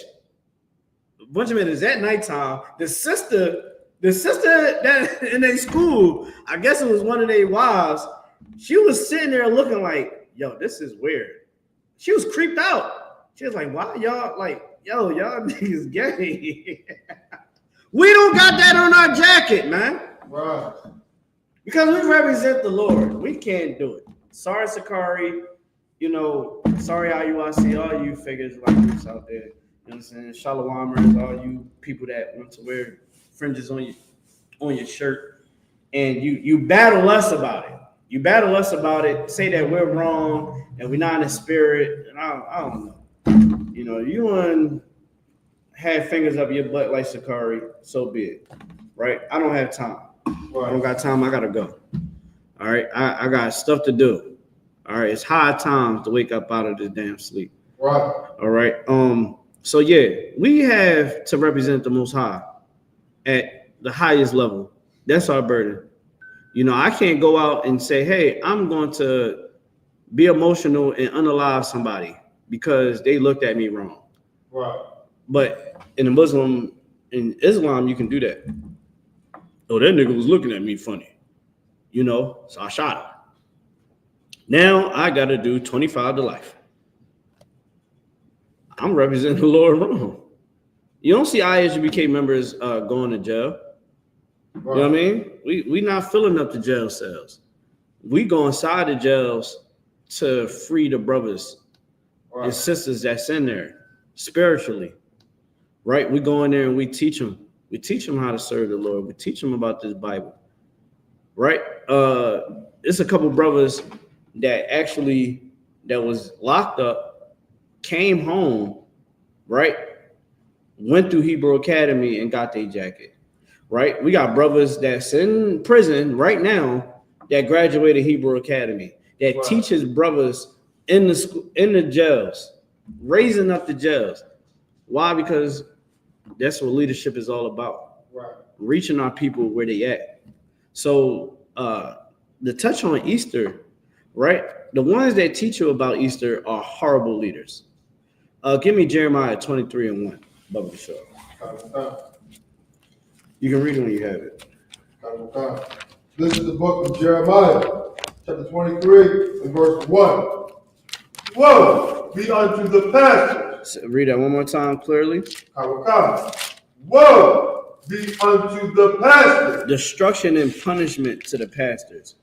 A bunch of men is at nighttime. The sister that in their school, I guess it was one of their wives. She was sitting there looking like, yo, this is weird. She was creeped out. She was like, why y'all like, yo, y'all niggas gay? We don't got that on our jacket, man. Right. Because we represent the Lord. We can't do it. Sorry, SICARII. Sorry, IUIC, all you figures like this out there. You know what I'm saying? SHALAMers, all you people that want to wear fringes on your shirt. And you battle us about it. You battle us about it, say that we're wrong and we're not in the spirit. And I don't know. You want to have fingers up your butt like SICARII, so be it. Right? I don't have time. Right. I don't got time. I got to go. All right? I got stuff to do. All right? It's high time to wake up out of this damn sleep. Right. All right? So, yeah, we have to represent the Most High at the highest level. That's our burden. I can't go out and say, hey, I'm going to be emotional and unalive somebody because they looked at me wrong. Right. But in Islam, you can do that. Oh, that nigga was looking at me funny. So I shot him. Now I got to do 25 to life. I'm representing the Lord wrong. You don't see I.S.U.P.K members going to jail. Right. You know what I mean? We not filling up the jail cells. We go inside the jails to free the brothers and sisters that's in there spiritually. Right? We go in there and we teach them. We teach them how to serve the Lord. We teach them about this Bible. Right? It's a couple brothers that was locked up, came home, right? Went through Hebrew Academy and got their jacket. Right? We got brothers that's in prison right now that graduated Hebrew Academy that teaches brothers in the jails, raising up the jails. Why? Because that's what leadership is all about. Right. Reaching our people where they at. So the touch on Easter, right? The ones that teach you about Easter are horrible leaders. Give me Jeremiah 23:1. Bubba Show. You can read it when you have it. This is the book of Jeremiah, chapter 23, and verse 1. Woe be unto the pastors. Read that one more time clearly. Woe be unto the pastors. Destruction and punishment to the pastors.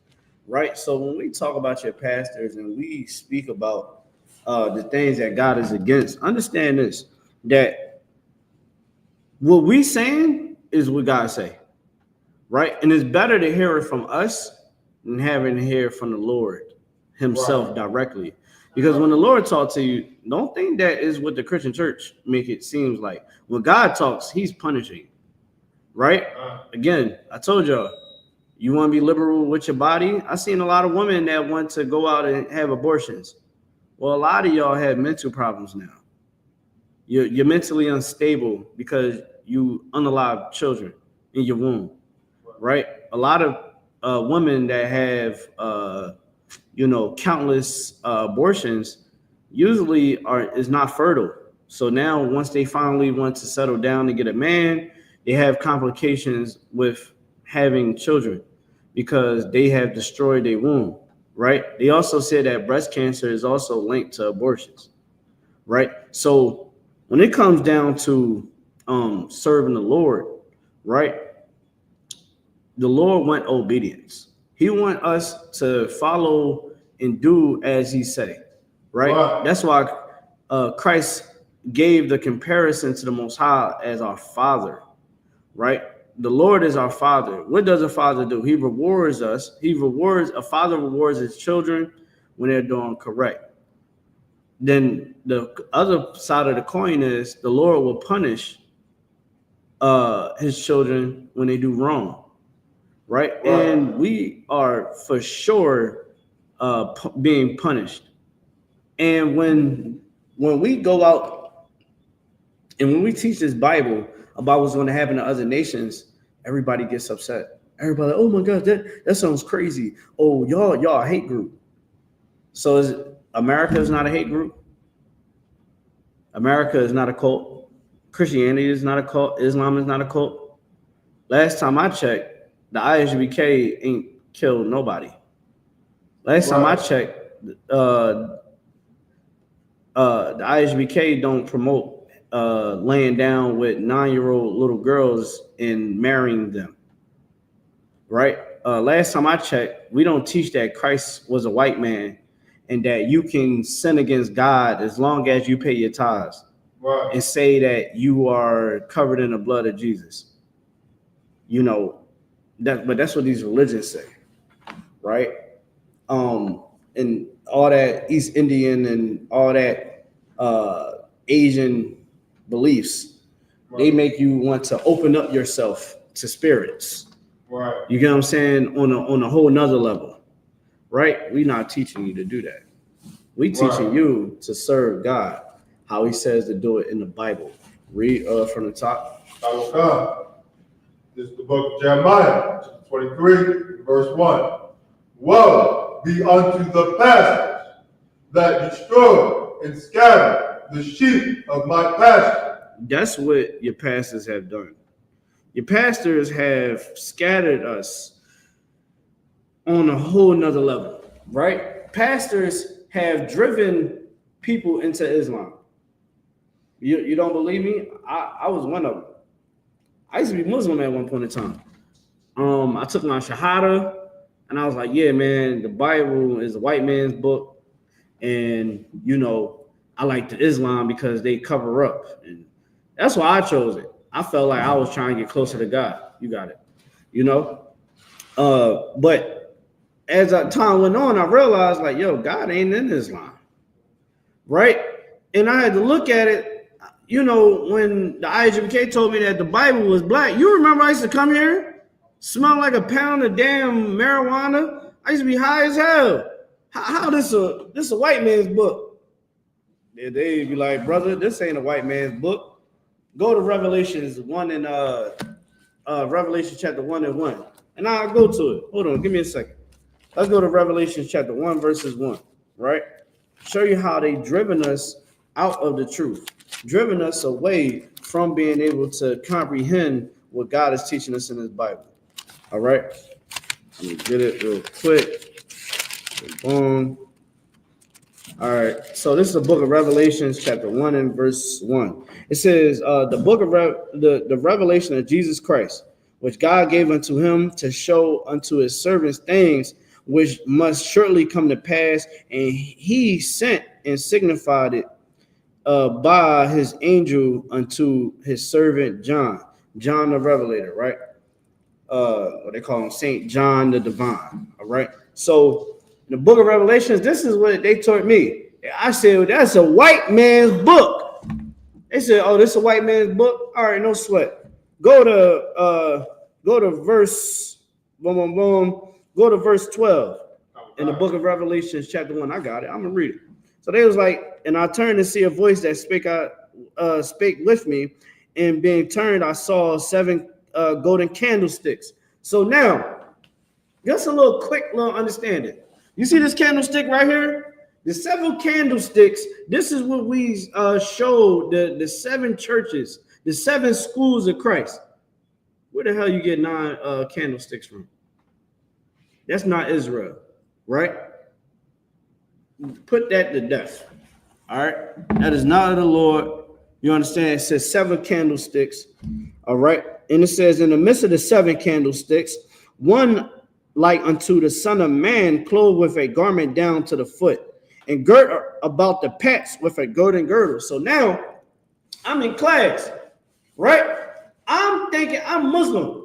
Right? So when we talk about your pastors and we speak about the things that God is against, understand this, that what we saying is what God say. right? And it's better to hear it from us than having to hear it from the Lord himself directly. Because when the Lord talks to you, don't think that is what the Christian church make it seems like. When God talks, he's punishing, right? Again, I told y'all, you want to be liberal with your body? I seen a lot of women that want to go out and have abortions. Well, a lot of y'all have mental problems now. You're mentally unstable because you unalive children in your womb, right? A lot of women that have, countless abortions usually is not fertile. So now once they finally want to settle down and get a man, they have complications with having children because they have destroyed their womb, right? They also said that breast cancer is also linked to abortions, right? So when it comes down to serving the Lord, right? The Lord want obedience. He want us to follow and do as he say, right? That's why Christ gave the comparison to the Most High as our Father, right? The Lord is our Father. What does a father do? He rewards us. A father rewards his children when they're doing correct. Then the other side of the coin is the Lord will punish his children when they do wrong, right? And we are for sure being punished. And when we go out and when we teach this Bible about what's going to happen to other nations, everybody gets upset. Everybody like, oh my God, that sounds crazy. Oh, y'all a hate group. So America is not a hate group. America is not a cult. Christianity is not a cult. Islam is not a cult. Last time I checked, the I.S.U.P.K ain't killed nobody. Last time I checked, the I.S.U.P.K don't promote laying down with 9-year-old little girls and marrying them. Right? Last time I checked, we don't teach that Christ was a white man and that you can sin against God as long as you pay your tithes and say that you are covered in the blood of Jesus. But that's what these religions say, right? And all that East Indian and all that Asian beliefs, they make you want to open up yourself to spirits. Right. You get what I'm saying? On a whole nother level. Right? We're not teaching you to do that. We teaching you to serve God, how he says to do it in the Bible. Read from the top. This is the book of Jeremiah, 23, verse 1. Woe be unto the pastors that destroy and scatter the sheep of my pasture. That's what your pastors have done. Your pastors have scattered us on a whole nother level, right? Pastors have driven people into Islam. You don't believe me? I was one of them. I used to be Muslim at one point in time. I took my Shahada and I was like, yeah, man, the Bible is a white man's book. And, I like the Islam because they cover up. And that's why I chose it. I felt like I was trying to get closer to God. You got it. But as time went on, I realized like, God ain't in Islam. Right? And I had to look at it. When the I.S.U.P.K told me that the Bible was black, you remember I used to come here, smell like a pound of damn marijuana. I used to be high as hell. How this a white man's book? They'd be like, brother, this ain't a white man's book. Go to Revelations 1 and Revelation chapter 1 and 1. And I'll go to it. Hold on, give me a second. Let's go to Revelation chapter 1, verses 1, right? Show you how they driven us out of the truth, driven us away from being able to comprehend what God is teaching us in his Bible. All right? Let me get it real quick. Boom. All right. So this is the book of Revelations, chapter 1 and verse 1. It says, the book of the revelation of Jesus Christ, which God gave unto him to show unto his servants things which must surely come to pass, and he sent and signified it by his angel unto his servant John the Revelator, right? what they call him, Saint John the Divine. All right. So in the book of Revelations, this is what they taught me. I said, well, that's a white man's book. They said, oh, this is a white man's book. All right, no sweat. Go to verse boom, boom, boom. Go to verse 12 in the book of Revelations, chapter 1. I got it. I'm gonna read it. So they was like, and I turned to see a voice that spake with me, and being turned, I saw 7 golden candlesticks. So now, just a little quick little understanding. You see this candlestick right here? The 7 candlesticks. This is what we showed the 7 churches, the 7 schools of Christ. Where the hell you get 9 candlesticks from? That's not Israel, right? Put that to death. All right, that is not of the Lord. You understand? It says 7 candlesticks. All right, and it says in the midst of the 7 candlesticks, one like unto the Son of Man, clothed with a garment down to the foot, and girt about the paps with a golden girdle. So now I'm in class, right? I'm thinking I'm Muslim.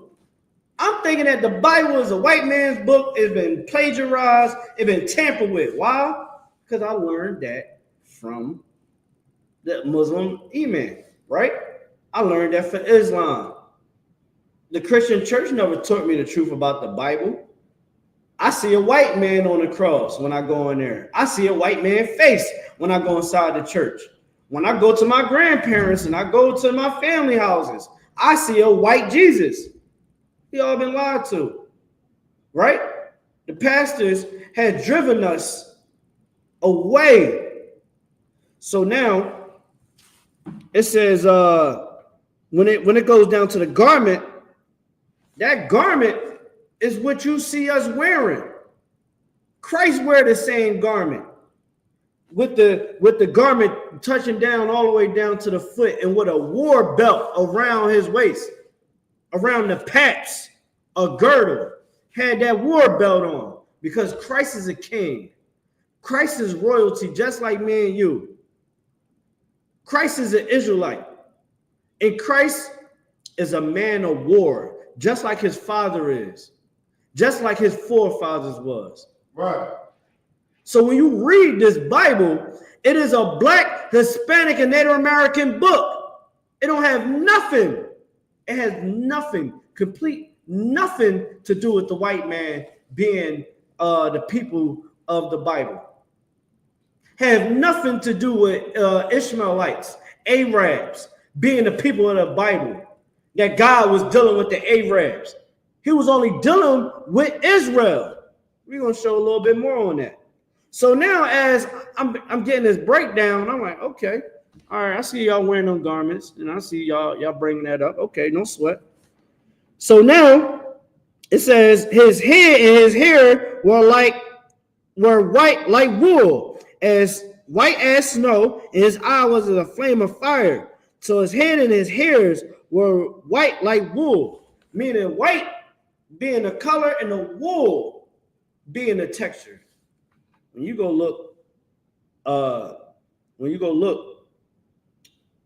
I'm thinking that the Bible is a white man's book. It's been plagiarized. It's been tampered with. Why? Because I learned that from the Muslim imam, right? I learned that for Islam. The Christian church never taught me the truth about the Bible. I see a white man on the cross when I go in there. I see a white man's face when I go inside the church. When I go to my grandparents and I go to my family houses, I see a white Jesus. He all been lied to, right? The pastors had driven us away. So now it says when it goes down to the garment, that garment is what you see us wearing. Christ wear the same garment with the garment touching down all the way down to the foot, and with a war belt around his waist, around the paps, a girdle, had that war belt on, because Christ is a king. Christ is royalty, just like me and you. Christ is an Israelite, and Christ is a man of war, just like his father is, just like his forefathers was. Right. So when you read this Bible, it is a Black, Hispanic, and Native American book. It don't have nothing. It has nothing, complete nothing to do with the white man being the people of the Bible. Have nothing to do with Ishmaelites, Arabs being the people of the Bible. That God was dealing with the Arabs. He was only dealing with Israel. We're going to show a little bit more on that. So now as I'm getting this breakdown, I'm like, okay, all right, I see y'all wearing them garments, and I see y'all bringing that up. Okay, no sweat. So now it says his head and his hair were white like wool, as white as snow, and his eye was as a flame of fire. So his head and his hairs were white like wool, meaning white being the color and the wool being the texture. When you go look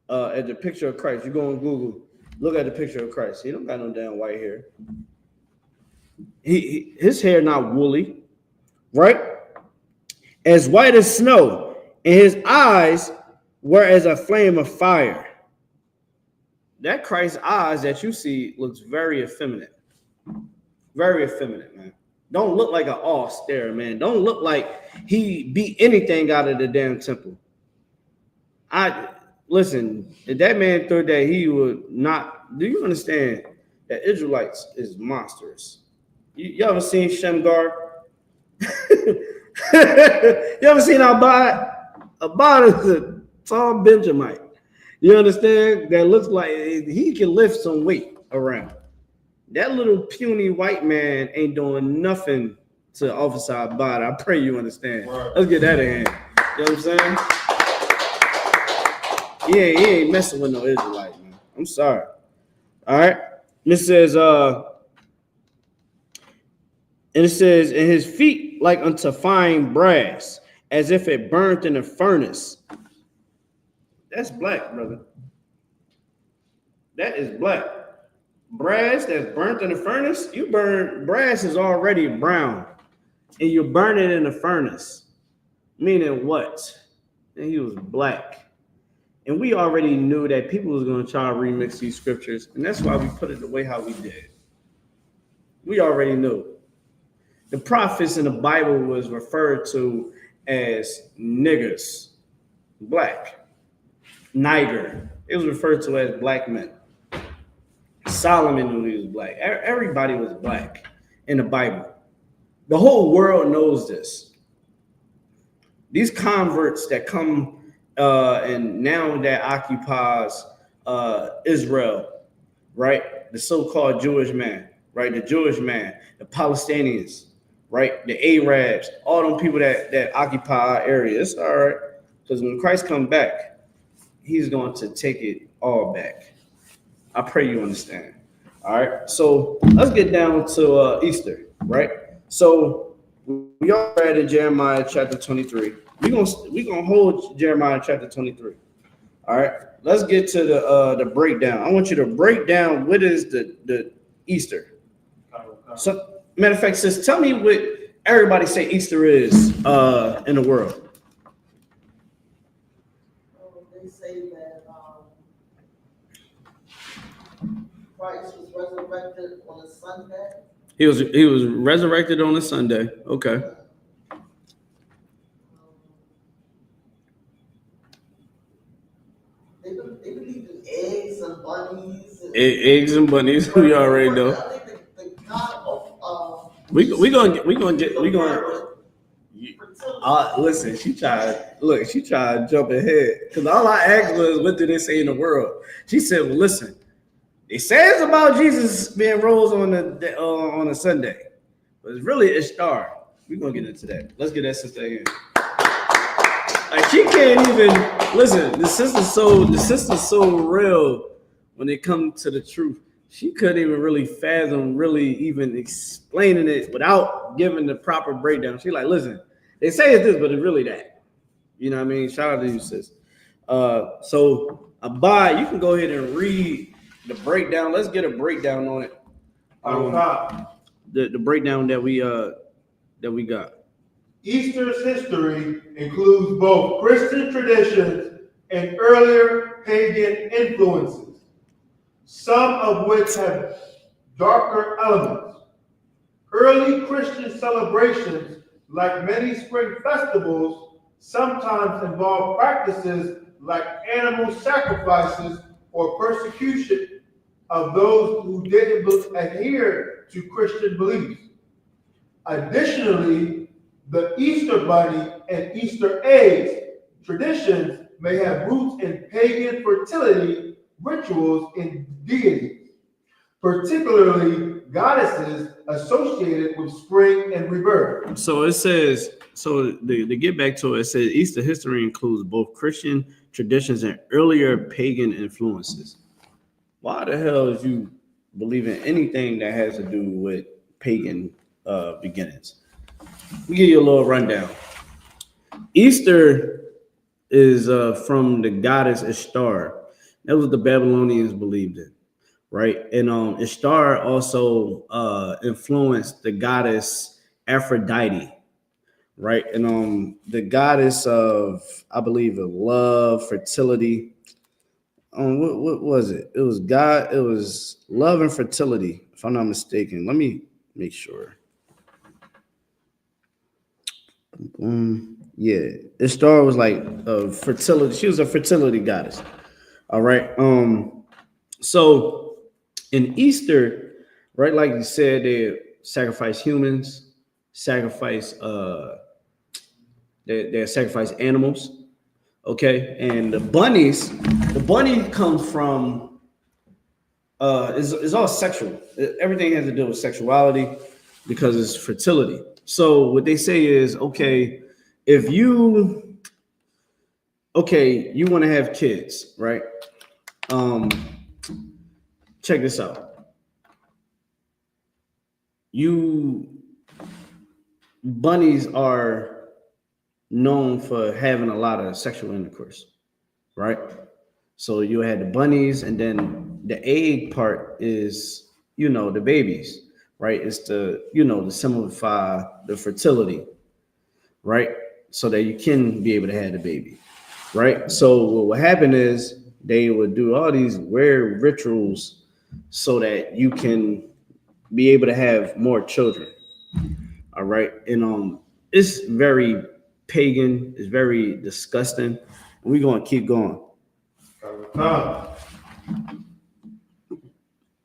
at the picture of Christ, you go on Google, look at the picture of Christ. He don't got no damn white hair. His hair not woolly, right? As white as snow, and his eyes were as a flame of fire. That Christ's eyes that you see looks very effeminate. Very effeminate, man. Don't look like an austere man. Don't look like he beat anything out of the damn temple. Listen, if that man thought that he would not, do you understand that Israelites is monsters? You ever seen Shemgar? You ever seen Abad? Abad is a tall Benjamite. You understand? That looks like he can lift some weight around. That little puny white man ain't doing nothing to Officer Abad. I pray you understand. Right. Let's get that in hand. You know what I'm saying? Yeah, he ain't messing with no Israelite, man. I'm sorry. All right. And it says, and his feet like unto fine brass, as if it burnt in a furnace. That's black, brother. That is black. brass that's burnt in the furnace, you burn brass is already brown, and you burn it in the furnace. Meaning what? And he was black. And we already knew that people was going to try to remix these scriptures, and that's why we put it the way how we did. We already knew. The prophets in the Bible was referred to as niggers, black. Niger, it was referred to as black men. Solomon knew he was black. Everybody was black in the Bible. The whole world knows this. These converts that come and now that occupies Israel, right? The so-called Jewish man, right? The Jewish man, the Palestinians, right? The Arabs, all them people that occupy our area. It's all right, because when Christ comes back, he's going to take it all back. I pray you understand. All right, so let's get down to Easter, right? So we all read in Jeremiah chapter 23. We're gonna hold Jeremiah chapter 23. All right, let's get to the breakdown. I want you to break down what is the Easter. So, matter of fact, sis, tell me what everybody say Easter is in the world. They say that Christ was resurrected on a Sunday. He was resurrected on a Sunday. Okay. They believe in eggs and bunnies. Eggs and bunnies. We already know. I think the God of We gonna. Listen, she tried to jump ahead because all I asked was, what do they say in the world? She said, well, listen, it says about Jesus being rose on a Sunday, but it's really I.S.U.P.K. We're gonna get into that. Let's get that sister in. Like, she can't even listen. The sister's so real when it comes to the truth. She couldn't even really fathom really even explaining it without giving the proper breakdown. She like, listen, they say it's this, but it's really that. You know what I mean? Shout out to you, sis. So Abad, you can go ahead and read the breakdown. Let's get a breakdown on it. The breakdown that we got. Easter's history includes both Christian traditions and earlier pagan influences, some of which have darker elements. Early Christian celebrations, like many spring festivals, sometimes involve practices like animal sacrifices or persecution of those who didn't adhere to Christian beliefs. Additionally, the Easter bunny and Easter eggs traditions may have roots in pagan fertility rituals and deities, particularly goddesses associated with spring and rebirth. So it says, to get back to it says Easter history includes both Christian traditions and earlier pagan influences. Why the hell is you believe in anything that has to do with pagan beginnings? We give you a little rundown. Easter is from the goddess Ishtar. That was the Babylonians believed in, right? And Ishtar also influenced the goddess Aphrodite, right? And the goddess of, I believe, of love, fertility. What was it? It was God. It was love and fertility, if I'm not mistaken. Let me make sure. Yeah, Ishtar was like fertility. She was a fertility goddess. All right. So in Easter, right, like you said, they sacrifice humans, sacrifice they sacrifice animals. Okay, and the bunny comes from is all sexual. Everything has to do with sexuality because it's fertility. So what they say is, okay, if you want to have kids, right? Check this out. Bunnies are known for having a lot of sexual intercourse, right? So you had the bunnies, and then the egg part is, you know, the babies, right? It's the, you know, to simplify the fertility, right? So that you can be able to have the baby, right? So what happened is they would do all these weird rituals so that you can be able to have more children. All right. And it's very pagan, it's very disgusting. We're gonna keep going.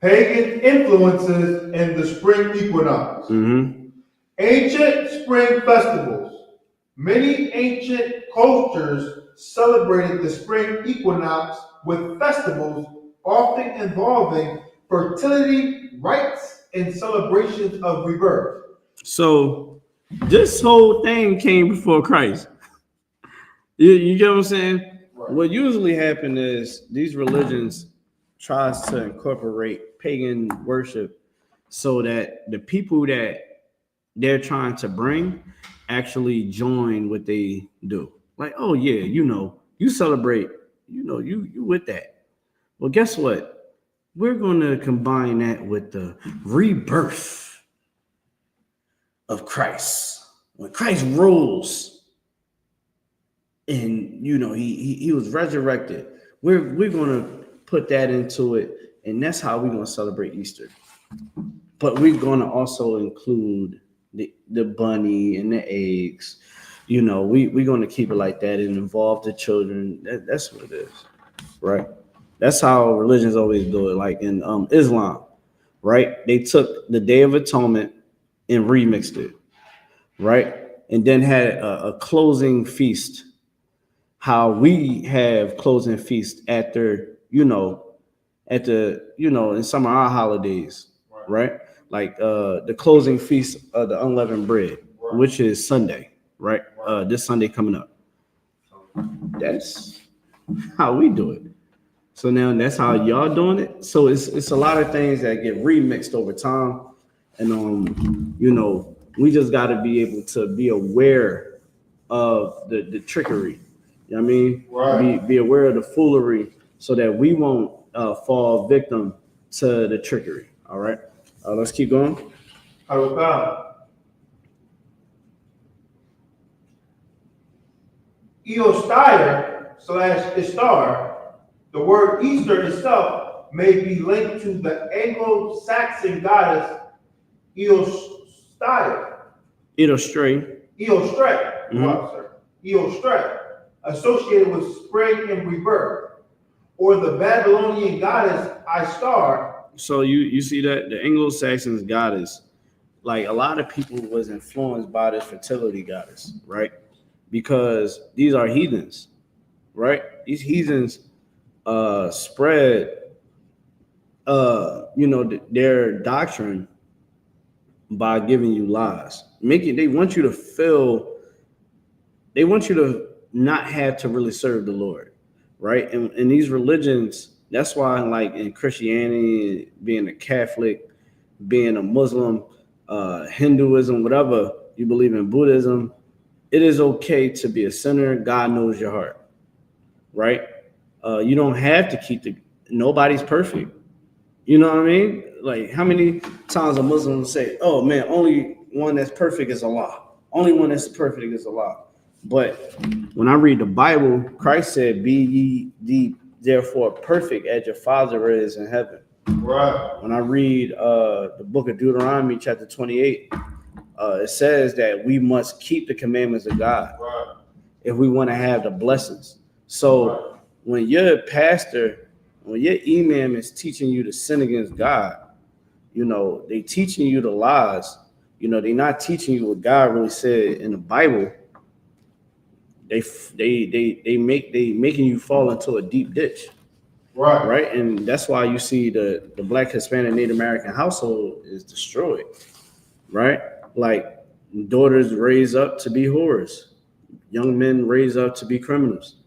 Pagan influences in the spring equinox. Ancient spring festivals. Many ancient cultures celebrated the spring equinox with festivals often involving fertility rites and celebrations of rebirth. So this whole thing came before Christ. You get what I'm saying? Right. What usually happens is these religions tries to incorporate pagan worship so that the people that they're trying to bring actually join what they do. Like, oh yeah, you know, you celebrate, you know, you with that. Well, guess what? We're going to combine that with the rebirth of Christ. When Christ rose and, you know, he was resurrected, we're going to put that into it, and that's how we're going to celebrate Easter. But we're going to also include the bunny and the eggs. You know, we're going to keep it like that and involve the children. That's what it is, right? That's how religions always do it. Like in Islam, right? They took the Day of Atonement and remixed it, right? And then had a closing feast. How we have closing feast after, you know, at the, you know, in some of our holidays, right? Like the closing feast of the unleavened bread, which is Sunday, right? This Sunday coming up. That's how we do it. So now that's how y'all doing it. So it's a lot of things that get remixed over time, and you know, we just got to be able to be aware of the trickery. You know what I mean? Right. Be aware of the foolery so that we won't fall victim to the trickery. All right. Let's keep going. I.O.C.K/Istar, the word Easter itself may be linked to the Anglo-Saxon goddess I.O.C.K, associated with spring and rebirth, or the Babylonian goddess I.S.T.A. So you see that the Anglo-Saxons goddess, like a lot of people was influenced by this fertility goddess, right? Because these are heathens, right? These heathens spread you know, their doctrine by giving you lies. They want you to not have to really serve the Lord, right? And these religions, that's why, like in Christianity, being a Catholic, being a Muslim, Hinduism, whatever you believe in, Buddhism, it is okay to be a sinner. God knows your heart, right? You don't have to nobody's perfect. You know what I mean? Like, how many times a Muslim will say, oh man, only one that's perfect is Allah. Only one that's perfect is Allah. But when I read the Bible, Christ said, be ye therefore perfect as your Father is in heaven. Right. When I read the book of Deuteronomy, chapter 28, it says that we must keep the commandments of God, right, if we want to have the blessings. So right, when your pastor, when your imam is teaching you to sin against God, you know, they teaching you the lies. You know, they're not teaching you what God really said in the Bible. They making you fall into a deep ditch. Right. Right. And that's why you see the Black, Hispanic, Native American household is destroyed. Right. Like, daughters raise up to be whores. Young men raise up to be criminals,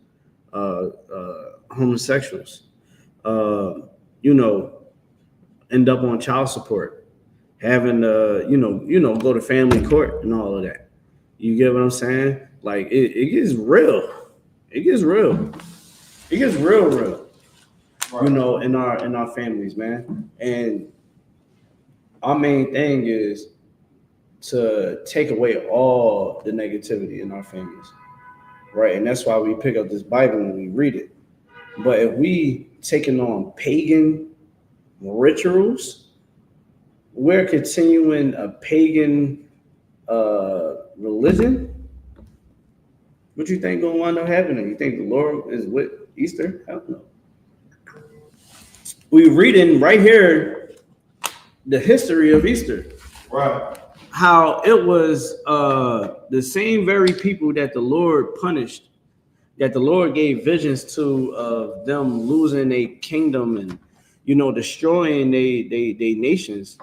homosexuals, you know, end up on child support, having you know, go to family court and all of that. You get what I'm saying? Like, it gets real. It gets real. It gets real. you know, in our families, man. And our main thing is to take away all the negativity in our families, right? And that's why we pick up this Bible and we read it. But if we taking on pagan rituals, we're continuing a pagan religion. What you think gonna wind up happening? You think the Lord is with Easter? Hell no. We reading right here the history of Easter. Right. How it was the same very people that the Lord punished, that the Lord gave visions to of them losing a kingdom and, you know, destroying they nations.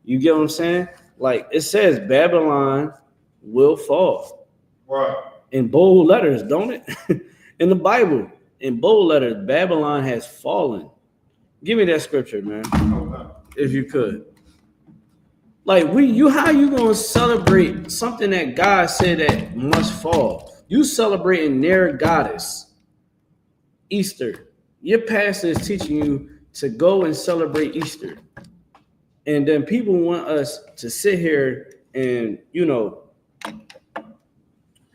You get what I'm saying? Like it says Babylon will fall. Right. In bold letters, don't it? In the Bible, in bold letters, Babylon has fallen. Give me that scripture, man. Okay. If you could. Like how you gonna celebrate something that God said that must fall? You celebrating their goddess, Easter. Your pastor is teaching you to go and celebrate Easter. And then people want us to sit here and, you know,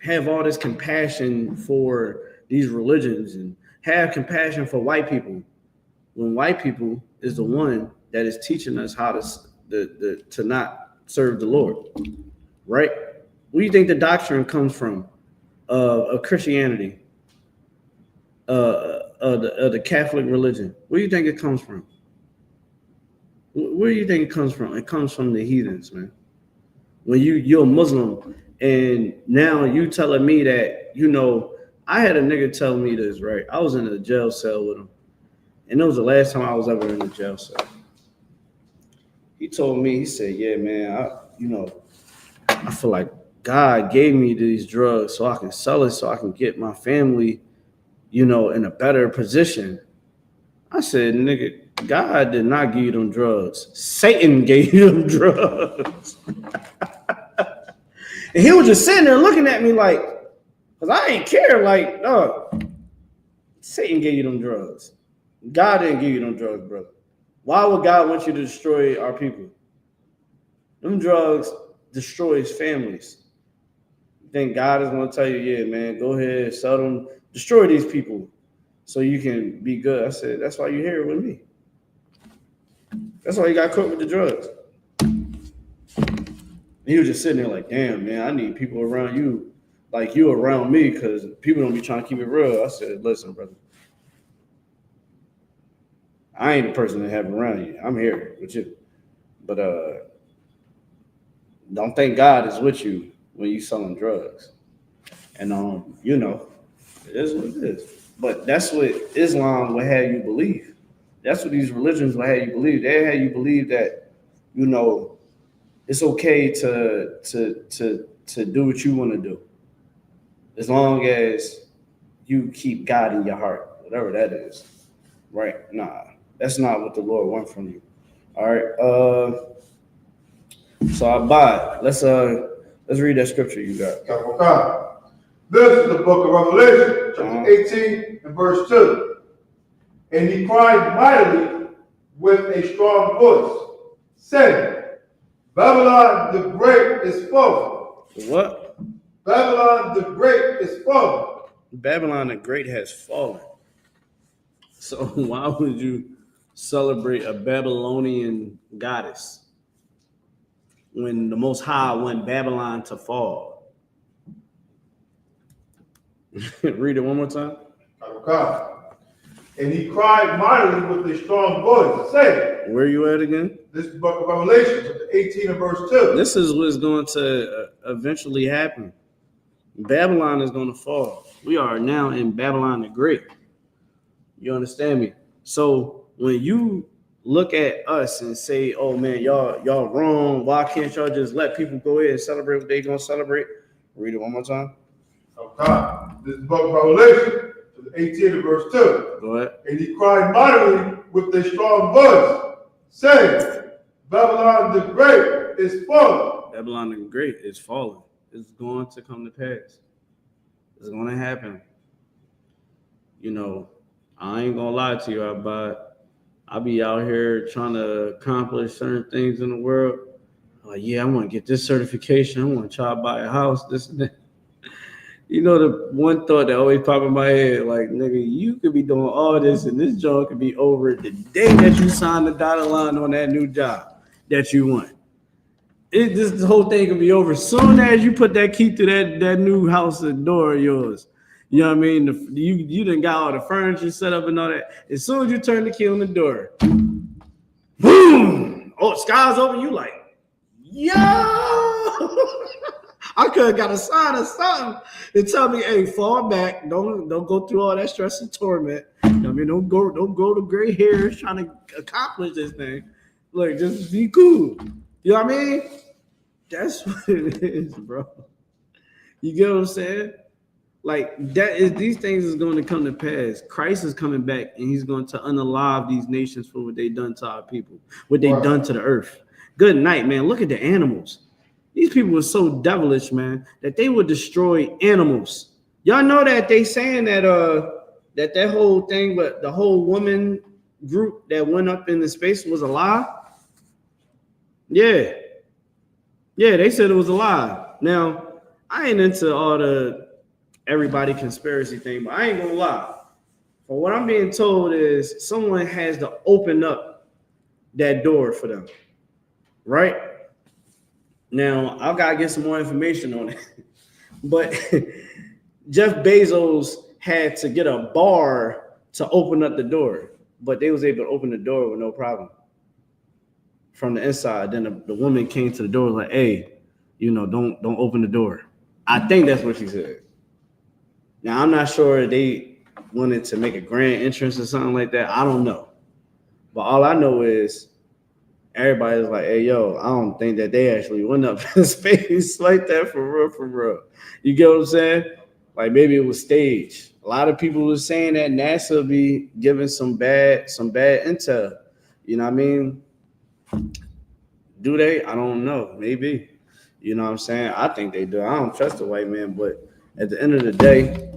have all this compassion for these religions and have compassion for white people, when white people is the one that is teaching us how to not serve the Lord, right? Where do you think the doctrine comes from of Christianity, of the Catholic religion? Where do you think it comes from? Where do you think it comes from? It comes from the heathens, man. When you're a Muslim and now you telling me that, you know, I had a nigga tell me this, right? I was in a jail cell with him. And it was the last time I was ever in a jail cell. He told me, he said, yeah, man, I feel like God gave me these drugs so I can sell it, so I can get my family, you know, in a better position. I said, nigga, God did not give you them drugs. Satan gave you them drugs. And he was just sitting there looking at me like, because I ain't care, like, dog, Satan gave you them drugs. God didn't give you them drugs, brother. Why would God want you to destroy our people? Them drugs destroys families. You think God is going to tell you, yeah, man, go ahead, sell them, destroy these people so you can be good? I said, that's why you're here with me. That's why you got caught with the drugs. He was just sitting there like, damn, man, I need people around you, like you around me, because people don't be trying to keep it real. I said, listen, brother, I ain't the person to have around you. I'm here with you. But don't think God is with you when you selling drugs. And, you know, it is what it is. But that's what Islam will have you believe. That's what these religions will have you believe. They have you believe that, you know, it's okay to do what you want to do, as long as you keep God in your heart, whatever that is. Right? Nah, that's not what the Lord wants from you. All right. So I buy it. Let's read that scripture you got. Okay. This is the book of Revelation, chapter 18 and verse 2. And he cried mightily with a strong voice, saying, Babylon the Great is fallen. What? Babylon the Great is fallen. Babylon the Great has fallen. So why would you celebrate a Babylonian goddess when the Most High want Babylon to fall? Read it one more time. Okay. And he cried mightily with a strong voice, saying, where you at again? This is the book of Revelation, chapter 18 and verse 2. This is what's going to eventually happen. Babylon is going to fall. We are now in Babylon the Great. You understand me? So when you look at us and say, oh man, y'all wrong, why can't y'all just let people go ahead and celebrate what they gonna celebrate? Read it one more time. Okay. This is the book of Revelation, chapter 18 and verse 2. Go ahead. And he cried mightily with a strong voice, saying, Babylon the Great is fallen. Babylon the Great is fallen. It's going to come to pass. It's going to happen. You know, I ain't gonna lie to you, I be out here trying to accomplish certain things in the world. Like, yeah, I want to get this certification. I want to try to buy a house, this and that. You know, the one thought that always pop in my head, like, nigga, you could be doing all this and this job could be over the day that you sign the dotted line on that new job that you want. The whole thing could be over soon as you put that key through that new house and door of yours. You know what I mean? You done got all the furniture set up and all that. As soon as you turn the key on the door, boom! Oh, sky's open. You like, yo! I could have got a sign or something to tell me, hey, fall back. Don't go through all that stress and torment. You know what I mean? Don't grow the gray hairs trying to accomplish this thing. Like, just be cool. You know what I mean? That's what it is, bro. You get what I'm saying? Like, these things is going to come to pass. Christ is coming back, and he's going to unalive these nations for what they done to our people, what they done to the earth. Good night, man. Look at the animals. These people were so devilish, man, that they would destroy animals. Y'all know that they saying that that whole thing, but the whole woman group that went up in the space was a lie. Yeah, they said it was a lie. Now, I ain't into all the everybody conspiracy thing, but I ain't gonna lie. But what I'm being told is someone has to open up that door for them, right? Now, I gotta get some more information on it. But Jeff Bezos had to get a bar to open up the door, but they was able to open the door with no problem from the inside. Then the woman came to the door like, hey, you know, don't open the door. I think that's what she said. Now, I'm not sure they wanted to make a grand entrance or something like that. I don't know. But all I know is everybody's like, hey, yo, I don't think that they actually went up in space like that for real. You get what I'm saying? Like, maybe it was staged. A lot of people were saying that NASA be giving some bad intel. You know what I mean? Do they? I don't know. Maybe. You know what I'm saying? I think they do. I don't trust the white man, but at the end of the day,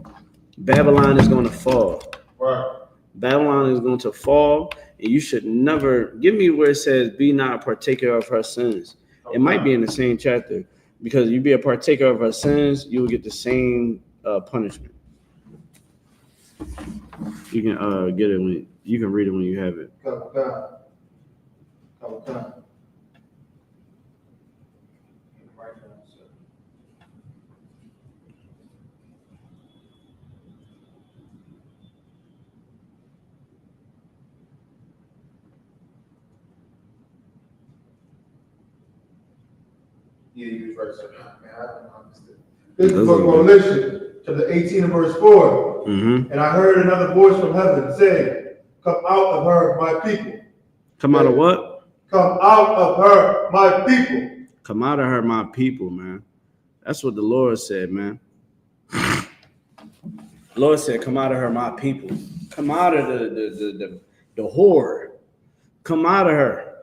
Babylon is going to fall. Right. Babylon is going to fall, and you should never give me where it says, be not a partaker of her sins. It might be in the same chapter, because you be a partaker of her sins, you will get the same punishment. You can get it when you can read it when you have it. Come. Yeah, you was right, sir. Man, I don't understand. This is book Revelation, chapter 18 and verse 4. Mm-hmm. And I heard another voice from heaven saying, come out of her, my people. Come out of what? Come out of her, my people. Come out of her, my people, man. That's what the Lord said, man. The Lord said, come out of her, my people. Come out of the whore. Come out of her.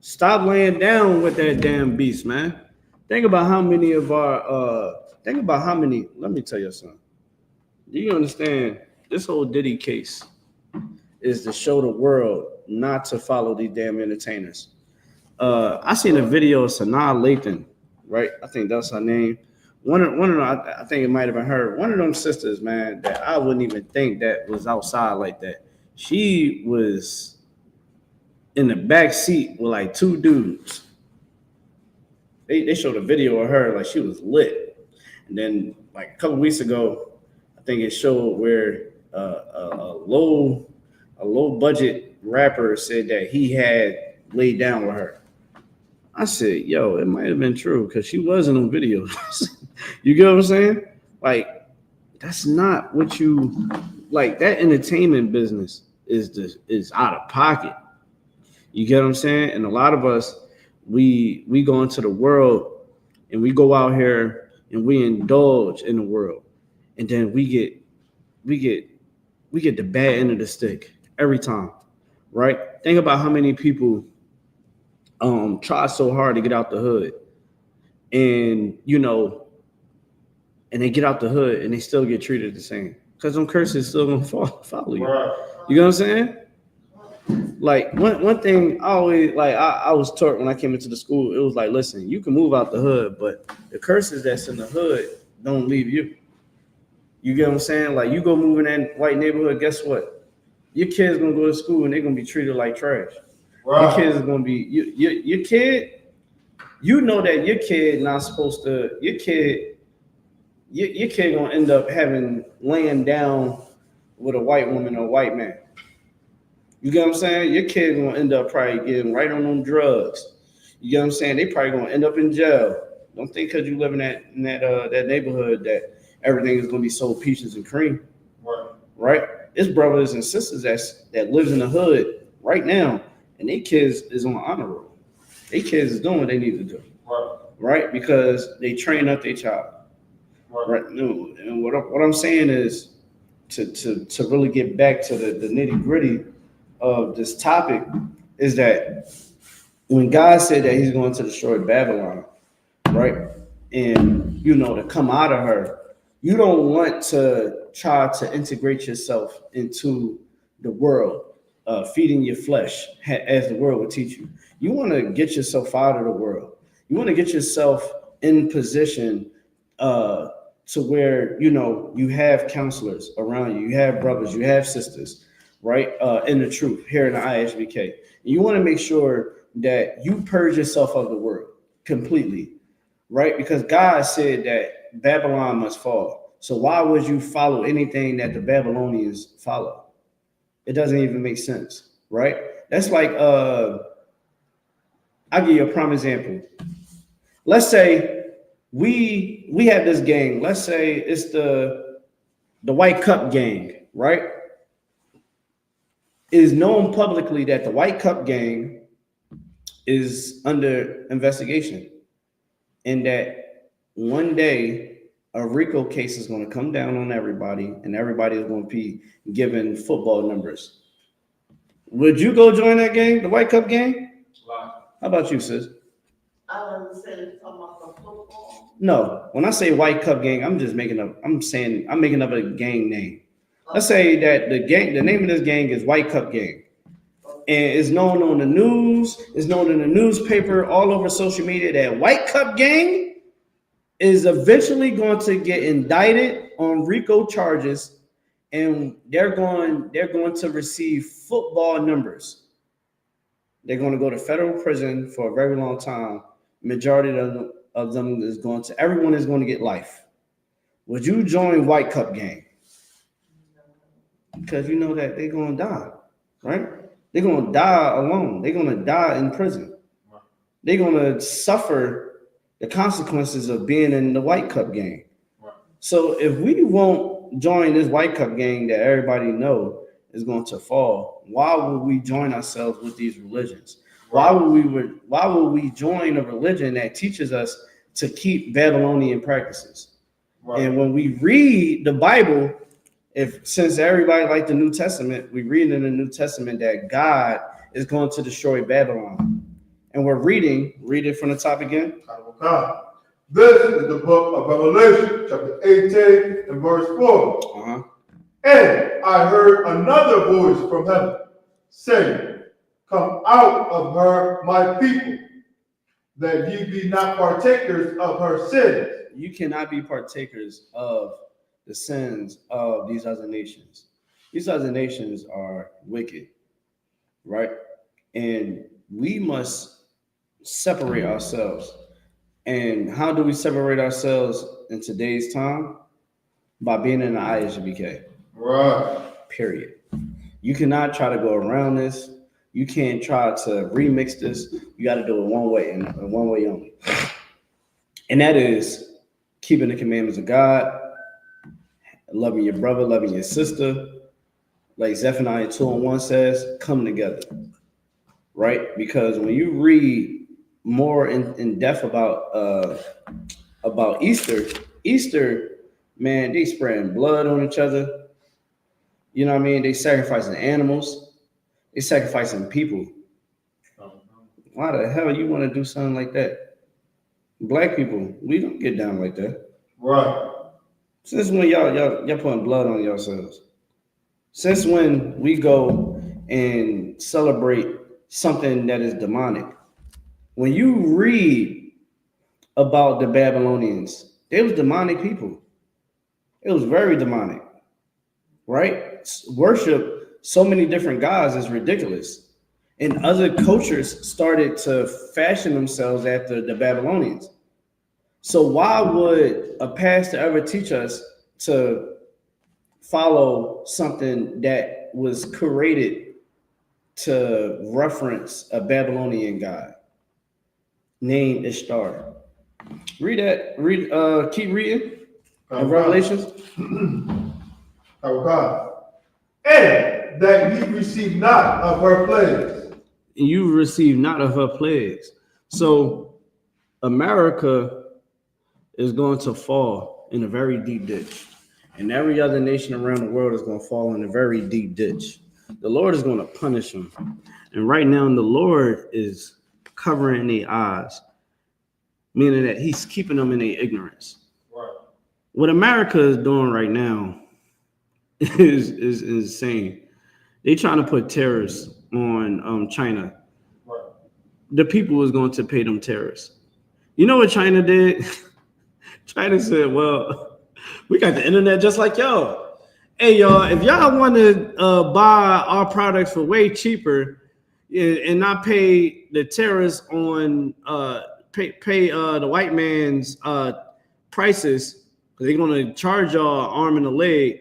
Stop laying down with that damn beast, man. Think about how many of our, let me tell you something. Do you understand? This whole Diddy case is to show the world not to follow these damn entertainers. I seen a video of Sanaa Lathan, right? I think that's her name. One of them, I think it might have been her. One of them sisters, man, that I wouldn't even think that was outside like that. She was in the back seat with like two dudes. They showed a video of her like she was lit. And then like a couple weeks ago, I think it showed where a low budget rapper said that he had laid down with her. I said, yo, it might have been true because she wasn't on video. You get what I'm saying? Like, that's not what you like. That entertainment business is out of pocket. You get what I'm saying? And a lot of us, we go into the world and we go out here and we indulge in the world, and then we get the bad end of the stick every time, right? Think about how many people try so hard to get out the hood, and you know, and they get out the hood and they still get treated the same. because them curses still gonna follow you. Right. You know what I'm saying? Like one thing I always like I was taught when I came into the school, it was like, listen, you can move out the hood, but the curses that's in the hood don't leave you. You get what I'm saying? Like you go move in that white neighborhood, guess what? Your kids gonna go to school and they're gonna be treated like trash. Right. Your kids is gonna be your kid. You know that your kid not supposed to. Your kid gonna end up laying down with a white woman or a white man. You get what I'm saying? Your kid gonna end up probably getting right on them drugs. You get what I'm saying? They probably gonna end up in jail. Don't think because you live in that neighborhood that everything is gonna be so peaches and cream. Right? It's brothers and sisters that lives in the hood right now, and their kids is on the honor roll. Their kids is doing what they need to do. Right? Because they train up their child. Right? No, and what I'm saying is to really get back to the nitty-gritty of this topic is that when God said that he's going to destroy Babylon, right? And to come out of her, you don't want to try to integrate yourself into the world, feeding your flesh as the world will teach you. You want to get yourself out of the world. You want to get yourself in position to where you have counselors around you, you have brothers, you have sisters, right? In the truth, here in the I.S.U.P.K. You want to make sure that you purge yourself of the world completely, right? Because God said that Babylon must fall. So why would you follow anything that the Babylonians follow? It doesn't even make sense, right? That's like, I'll give you a prime example. Let's say we have this gang. Let's say it's the Y.C.K gang, right? It is known publicly that the Y.C.K gang is under investigation, and that one day a RICO case is going to come down on everybody, and everybody is going to be given football numbers. Would you go join that gang, the Y.C.K gang? Wow. How about you, sis? I don't understand if you're talking about the football. No, when I say Y.C.K gang, I'm making up a gang name. Let's say that the name of this gang is Y.C.K gang. And it's known on the news, it's known in the newspaper, all over social media that Y.C.K gang is eventually going to get indicted on RICO charges, and they're going to receive football numbers. They're going to go to federal prison for a very long time. Majority of them everyone is going to get life. Would you join Y.C.K gang? Because you know that they're going to die, right? They're going to die alone. They're going to die in prison. They're going to suffer the consequences of being in the Y.C.K gang. So if we won't join this Y.C.K gang that everybody know is going to fall, why would we join ourselves with these religions? Why would we join a religion that teaches us to keep Babylonian practices? And when we read the Bible, since everybody like the New Testament, we read in the New Testament that God is going to destroy Babylon. And we're read it from the top again. This is the book of Revelation, chapter 18 and verse 4. And I heard another voice from heaven saying, come out of her, my people, that ye be not partakers of her sins. You cannot be partakers of the sins of these other nations. These other nations are wicked, right? And we must separate ourselves. And how do we separate ourselves in today's time? By being in the I.S.U.P.K. Right. Period. You cannot try to go around this. You can't try to remix this. You got to do it one way and one way only. And that is keeping the commandments of God, loving your brother, loving your sister. Like Zephaniah 2:1 says, come together. Right? Because when you read more in depth about Easter, man, they spraying blood on each other. You know what I mean? They sacrificing animals. They sacrificing people. Why the hell you want to do something like that? Black people, we don't get down like that. Right. Since when y'all putting blood on yourselves? Since when we go and celebrate something that is demonic? When you read about the Babylonians, they was demonic people. It was very demonic, right? Worship so many different gods is ridiculous. And other cultures started to fashion themselves after the Babylonians. So why would a pastor ever teach us to follow something that was created to reference a Babylonian god named Ishtar? Read that. Keep reading. Revelations. And that ye receive not of her plagues. You receive not of her plagues. So America is going to fall in a very deep ditch. And every other nation around the world is going to fall in a very deep ditch. The Lord is going to punish them. And right now, the Lord is covering their eyes, meaning that he's keeping them in their ignorance. Right. What America is doing right now is insane. They're trying to put tariffs on China. Right. The people is going to pay them tariffs. You know what China did? China said, well, we got the internet just like y'all. Hey, y'all, if y'all want to buy our products for way cheaper and not pay the tariffs on pay the white man's prices, because they're going to charge y'all arm and a leg,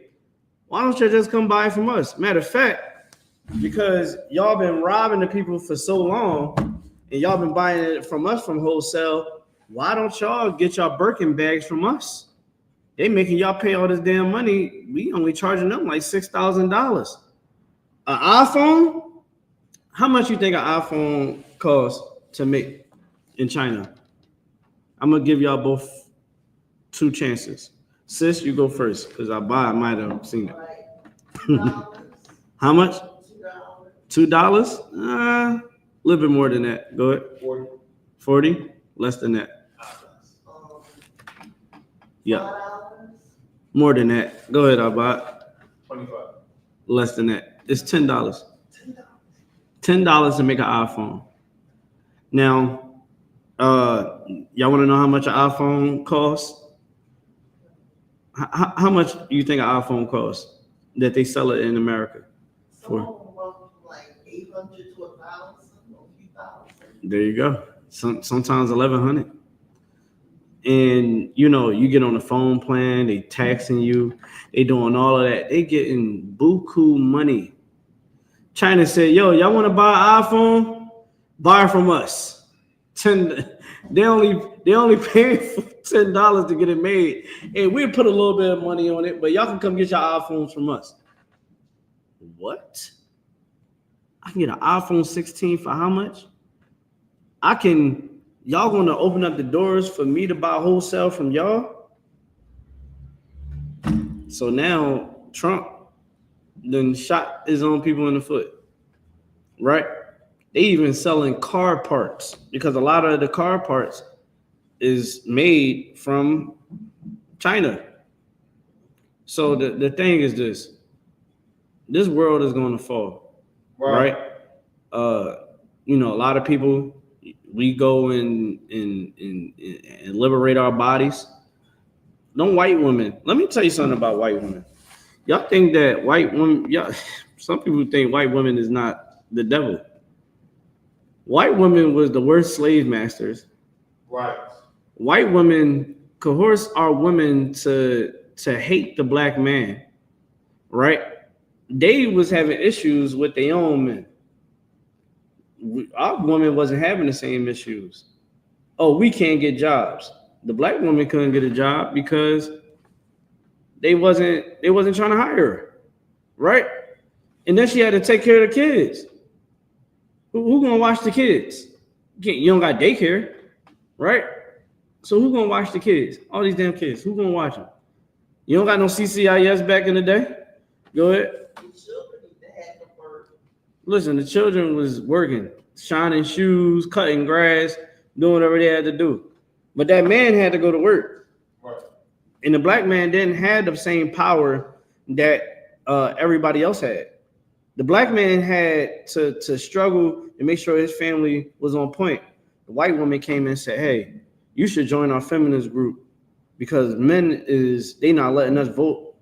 why don't you just come buy from us? Matter of fact, because y'all been robbing the people for so long and y'all been buying it from us from wholesale, why don't y'all get y'all Birkin bags from us? They making y'all pay all this damn money. We only charging them like $6,000. An iPhone? How much you think an iPhone costs to make in China? I'm gonna give y'all both 2 chances. Sis, you go first, because I might have seen it. How much? $2? A little bit more than that. Go ahead. 40? Less than that. Yeah. More than that. Go ahead, Abad. 25. Less than that. It's $10. $10 to make an iPhone. Now, y'all want to know how much an iPhone costs? How much do you think an iPhone costs that they sell it in America for? Like 800 to 1,000, a few thousand. There you go. Sometimes 1,100. And you know, you get on the phone plan, they taxing you, they doing all of that. They getting buku money. China said, yo, y'all want to buy an iPhone? Buy it from us. They only pay for $10 to get it made. And we put a little bit of money on it, but y'all can come get your iPhones from us. What? I can get an iPhone 16 for how much? Y'all gonna open up the doors for me to buy wholesale from y'all? So now Trump then shot his own people in the foot, right? They even selling car parts because a lot of the car parts is made from China. So the thing is this world is going to fall, right? You know, a lot of people, we go and liberate our bodies. No white women. Let me tell you something about white women. Y'all think that white women, some people think white women is not the devil. White women was the worst slave masters. Right. White women coerce our women to hate the black man, right? They was having issues with their own men. Our woman wasn't having the same issues. Oh, we can't get jobs. The black woman couldn't get a job because they wasn't trying to hire her, right? And then she had to take care of the kids. Who gonna watch the kids? You don't got daycare, right? So who gonna watch the kids? All these damn kids. Who gonna watch them? You don't got no CCIS back in the day? Go ahead. Listen, the children was working, shining shoes, cutting grass, doing whatever they had to do. But that man had to go to work. Right. And the black man didn't have the same power that everybody else had. The black man had to struggle and make sure his family was on point. The white woman came in and said, hey, you should join our feminist group because they not letting us vote.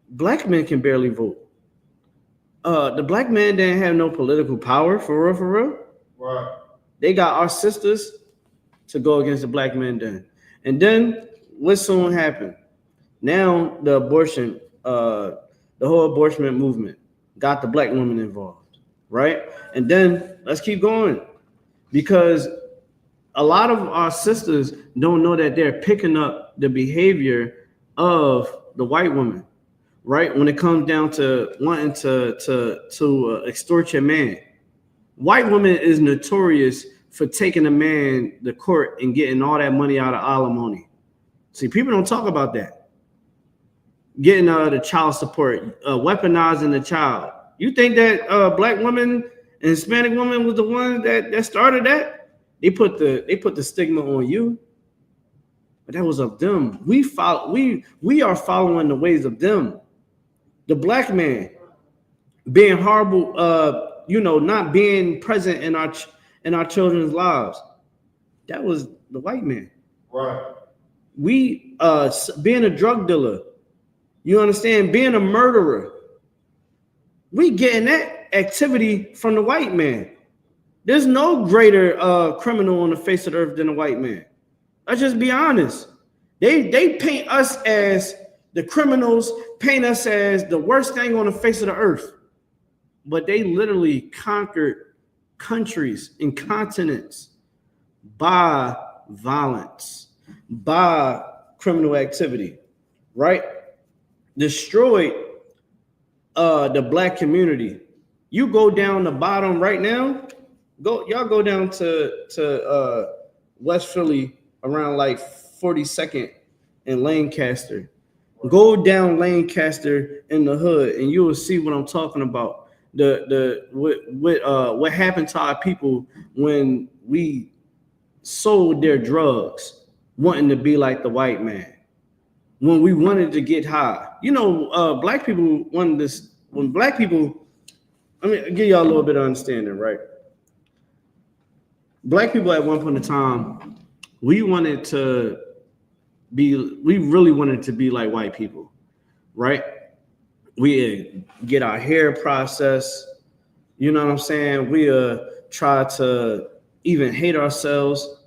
Black men can barely vote. The black man didn't have no political power, for real. Right. They got our sisters to go against the black men then. And then what soon happened? Now the whole abortion movement got the black woman involved, right? And then let's keep going, because a lot of our sisters don't know that they're picking up the behavior of the white woman, right? When it comes down to wanting to extort your man. White woman is notorious for taking a man to court and getting all that money out of alimony. See, people don't talk about that. Getting the child support, weaponizing the child. You think that black women and Hispanic women was the ones that started that? They put the stigma on you, but that was of them. We are following the ways of them. The black man being horrible, not being present in our children's lives. That was the white man. Right. We being a drug dealer. You understand? Being a murderer. We getting that activity from the white man. There's no greater criminal on the face of the earth than a white man. Let's just be honest. They paint us as the criminals, paint us as the worst thing on the face of the earth. But they literally conquered countries and continents by violence, by criminal activity, right? Destroyed the black community. You go down the bottom right now, y'all go down to West Philly around like 42nd and Lancaster. Go down Lancaster in the hood and you will see what I'm talking about. What happened to our people when we sold their drugs, wanting to be like the white man. When we wanted to get high, black people wanted this. When black people, I mean, I'll give y'all a little bit of understanding, right? Black people at one point in time, we really wanted to be like white people, right? We get our hair processed, you know what I'm saying? We try to even hate ourselves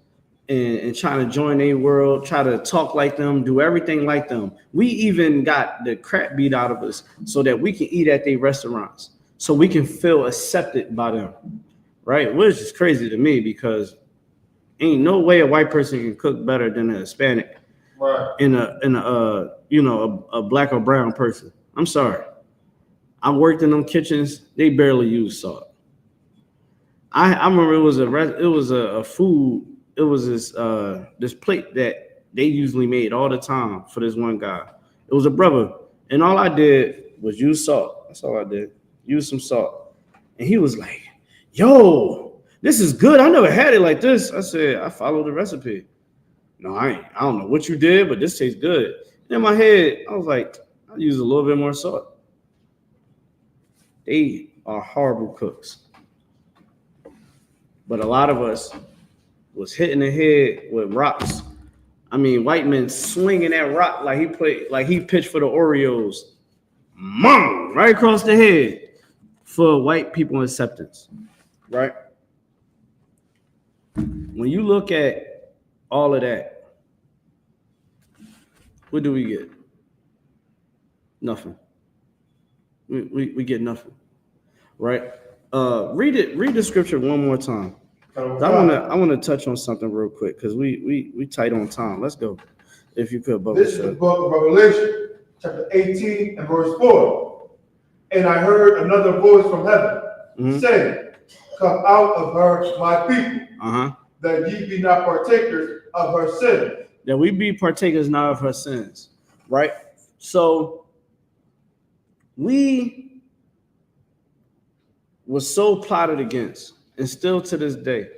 and trying to join their world, try to talk like them, do everything like them. We even got the crap beat out of us so that we can eat at their restaurants, so we can feel accepted by them, right? Which is crazy to me because ain't no way a white person can cook better than a Hispanic, right? In a black or brown person. I'm sorry. I worked in them kitchens. They barely use salt. I remember it was a food. It was this plate that they usually made all the time for this one guy. It was a brother, and all I did was use salt. That's all I did. Use some salt. And he was like, yo, this is good. I never had it like this. I said, I followed the recipe. No, I don't know what you did, but this tastes good. And in my head, I was like, I'll use a little bit more salt. They are horrible cooks. But a lot of us was hitting the head with rocks. I mean, white men swinging that rock like he pitched for the Orioles. Mom, right across the head for white people acceptance, right? When you look at all of that, what do we get? Nothing. We get nothing, right? Read the scripture one more time. I want to touch on something real quick because we tight on time. Let's go, if you could. This is the book of Revelation, chapter 18 and verse 4. And I heard another voice from heaven saying, "Come out of her, my people, that ye be not partakers of her sins." That we be partakers not of her sins, right? So we was so plotted against. And still to this day,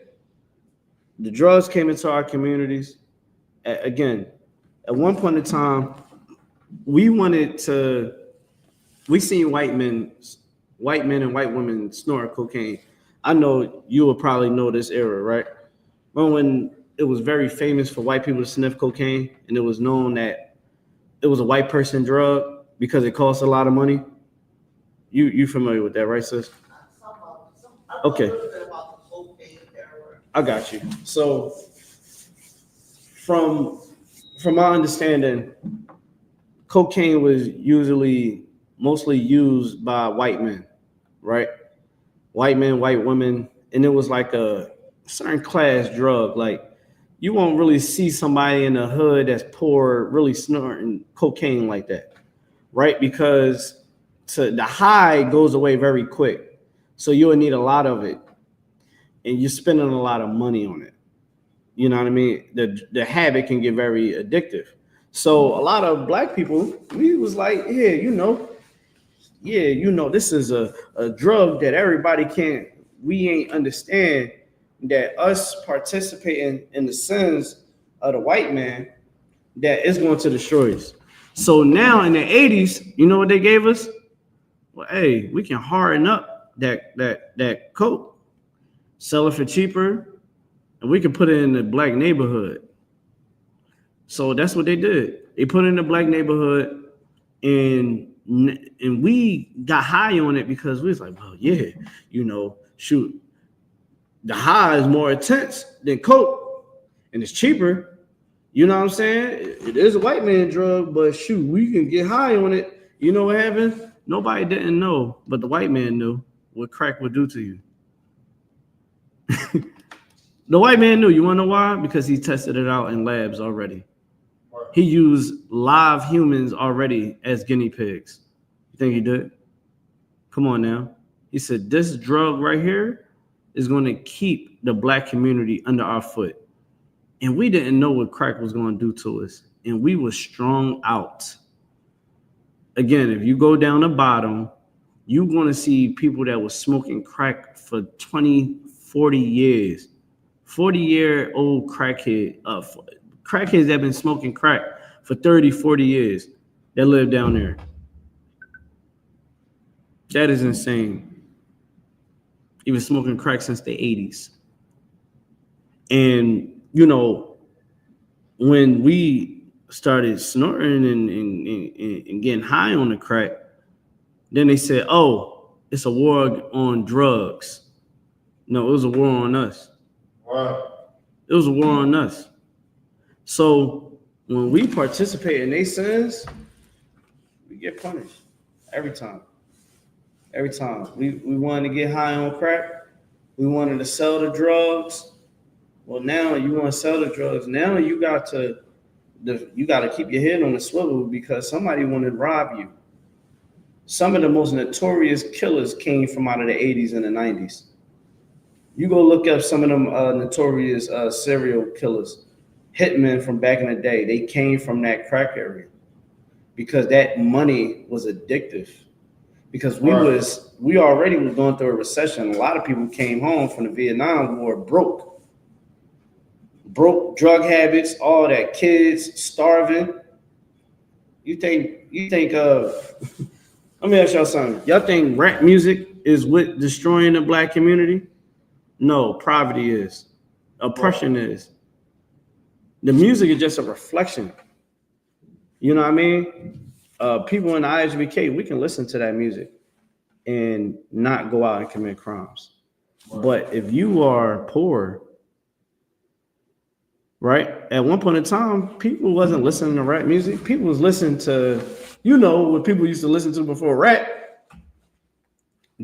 the drugs came into our communities. Again, At one point in time, we seen white men and white women snort cocaine. I know you will probably know this era, right? Remember when it was very famous for white people to sniff cocaine, and it was known that it was a white person drug because it costs a lot of money? You familiar with that, right, sis? Okay. I got you. So from my understanding, cocaine was mostly used by white men, right? White men, white women, and it was like a certain class drug. Like you won't really see somebody in the hood that's poor really snorting cocaine like that, right? Because the high goes away very quick. So you'll need a lot of it, and you're spending a lot of money on it. You know what I mean? The habit can get very addictive. So a lot of black people, we was like, this is a drug that everybody can't, we ain't understand that us participating in the sins of the white man, that is going to destroy us. So now in the 80s, you know what they gave us? Well, hey, we can harden up that coke, sell it for cheaper, and we can put it in the black neighborhood. So that's what they did. They put it in the black neighborhood, and we got high on it because we was like, well, yeah, shoot, the high is more intense than coke, and it's cheaper. You know what I'm saying? It is a white man drug, but shoot, we can get high on it. You know what happened? Nobody didn't know, but the white man knew what crack would do to you. The white man knew. You want to know why? Because he tested it out in labs already. He used live humans already as guinea pigs. You think he did? Come on now. He said, this drug right here is going to keep the black community under our foot. And we didn't know what crack was going to do to us. And we were strung out. Again, if you go down the bottom, you're going to see people that were smoking crack for 20, 40 years. 40-year-old crackhead, crackheads that have been smoking crack for 30, 40 years that live down there. That is insane. He was smoking crack since the 80s. And, when we started snorting and getting high on the crack, then they said, oh, it's a war on drugs. No, it was a war on us. Wow. It was a war on us. So when we participate in these sins, we get punished every time. Every time. We wanted to get high on crack. We wanted to sell the drugs. Well, now you want to sell the drugs. Now you got to keep your head on the swivel because somebody wanted to rob you. Some of the most notorious killers came from out of the 80s and the 90s. You go look up some of them notorious serial killers, hitmen from back in the day. They came from that crack area because that money was addictive. Because we already was going through a recession. A lot of people came home from the Vietnam War broke, drug habits, all that, kids starving. You think let me ask y'all something. Y'all think rap music is what destroying the black community? No, poverty is. Oppression is. The music is just a reflection. You know what I mean? People in the I.S.U.P.K, we can listen to that music and not go out and commit crimes. But if you are poor, right? At one point in time, people wasn't listening to rap music. People was listening to, what people used to listen to before rap.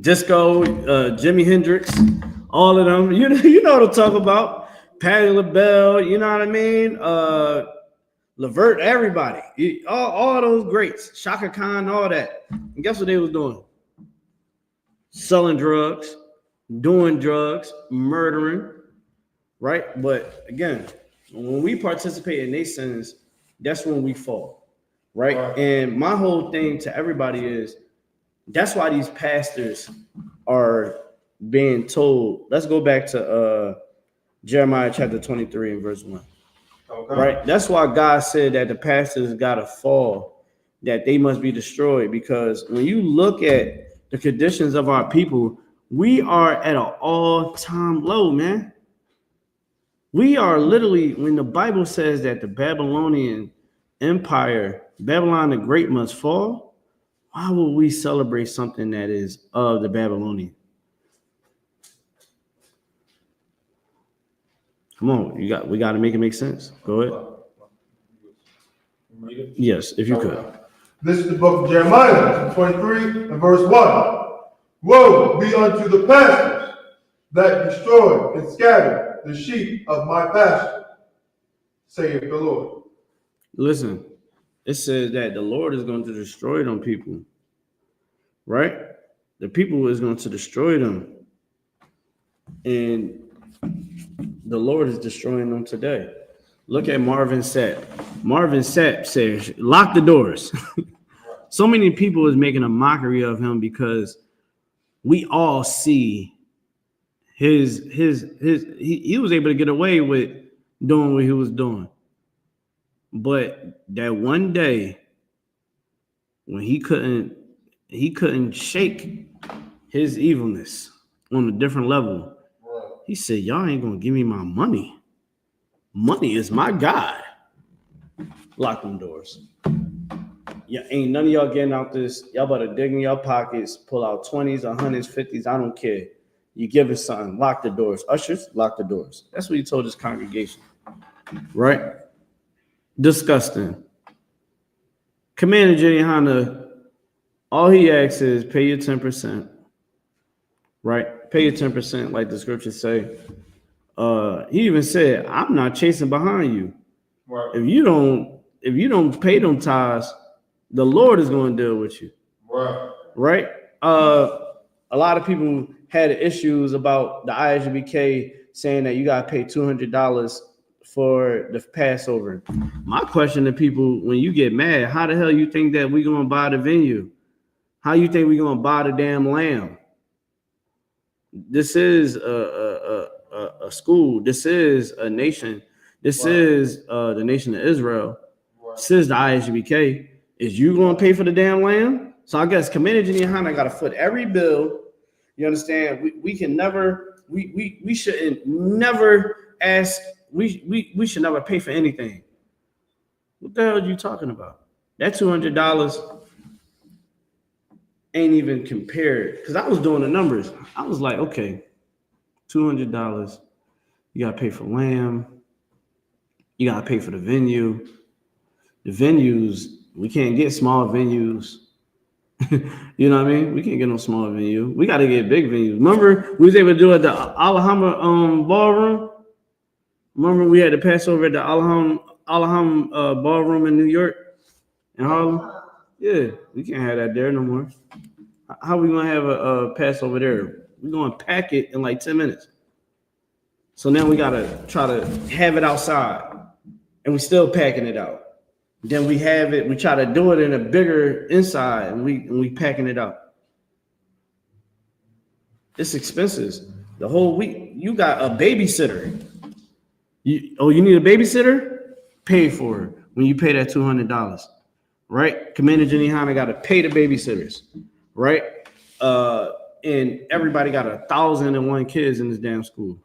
Disco, Jimi Hendrix, all of them. You know what I'm talking about. Patti LaBelle, you know what I mean? Levert, everybody. All those greats. Shaka Khan, all that. And guess what they was doing? Selling drugs, doing drugs, murdering, right? But again, when we participate in these sins, that's when we fall, right? And my whole thing to everybody is, that's why these pastors are being told. Let's go back to Jeremiah chapter 23 and verse 1. Right? That's why God said that the pastors got to fall, that they must be destroyed. Because when you look at the conditions of our people, we are at an all-time low, man. We are literally, when the Bible says that the Babylonian Empire, Babylon the Great must fall, why would we celebrate something that is of the Babylonian? Come on, we got to make it make sense. Go ahead. Yes, if you could. This is the book of Jeremiah, 23 and verse 1. Woe be unto the pastors that destroy and scatter the sheep of my pasture, saith the Lord. Listen, it says that the Lord is going to destroy them people, right? The people is going to destroy them. And the Lord is destroying them today. Look at Marvin Sapp. Marvin Sapp says, lock the doors. So many people is making a mockery of him because we all see he was able to get away with doing what he was doing. But that one day when he couldn't shake his evilness on a different level, he said, y'all ain't gonna give me my money. Money is my God. Lock them doors. Yeah, ain't none of y'all getting out this. Y'all better dig in your pockets, pull out 20s, 100s, 50s. I don't care. You give it something. Lock the doors. Ushers, lock the doors. That's what he told his congregation. Right? Disgusting. Commander YAHANNA, all he asks is pay your 10%. Right? Pay your 10%, like the scriptures say. He even said, I'm not chasing behind you. Right. If you don't pay them tithes, the Lord is going to deal with you. Right? A lot of people had issues about the I.S.U.P.K saying that you got to pay $200 for the Passover. My question to people, when you get mad, how the hell you think that we're going to buy the venue? How you think we're going to buy the damn lamb? This is a school. This is a nation. This is the nation of Israel. This is the I.S.U.P.K. Is you going to pay for the damn lamb? So I guess Commander YAHANNA got to foot every bill. You understand? We can never. We shouldn't never ask. We should never pay for anything. What the hell are you talking about? That $200 ain't even compared. Because I was doing the numbers. I was like, okay, $200. You got to pay for lamb. You got to pay for the venue. The venues, we can't get small venues. You know what I mean? We can't get no small venue. We got to get big venues. Remember, we was able to do it at the Allaham ballroom? Remember, we had to pass over at the Allaham ballroom in New York, in Harlem? Yeah, we can't have that there no more. How we going to have a Passover there? We're going to pack it in like 10 minutes. So now we got to try to have it outside, and we still packing it out. Then we have it, we try to do it in a bigger inside, and we packing it out. It's expensive. The whole week, you got a babysitter. You need a babysitter? Pay for it when you pay that $200, right? Commander YAHANNA got to pay the babysitters, right? And everybody got 1,001 kids in this damn school.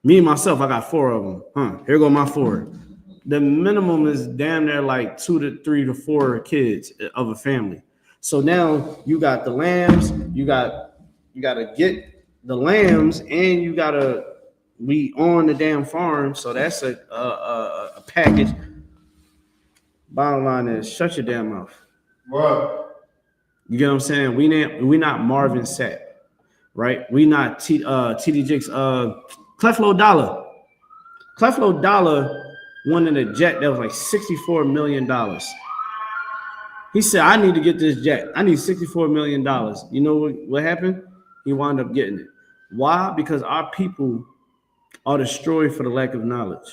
Me and myself, I got 4 of them. Here go my 4. The minimum is damn near like 2 to 3 to 4 kids of a family. So now you got the lambs, you got to get the lambs, and you got to be on the damn farm. So that's a package. Bottom line is, shut your damn mouth. Right. You get what I'm saying? We not Marvin Sapp, right? We not TD Jakes. Creflo Dollar. Creflo Dollar wanted a jet that was like $64 million. He said, I need to get this jet. I need $64 million. You know what happened? He wound up getting it. Why? Because our people are destroyed for the lack of knowledge.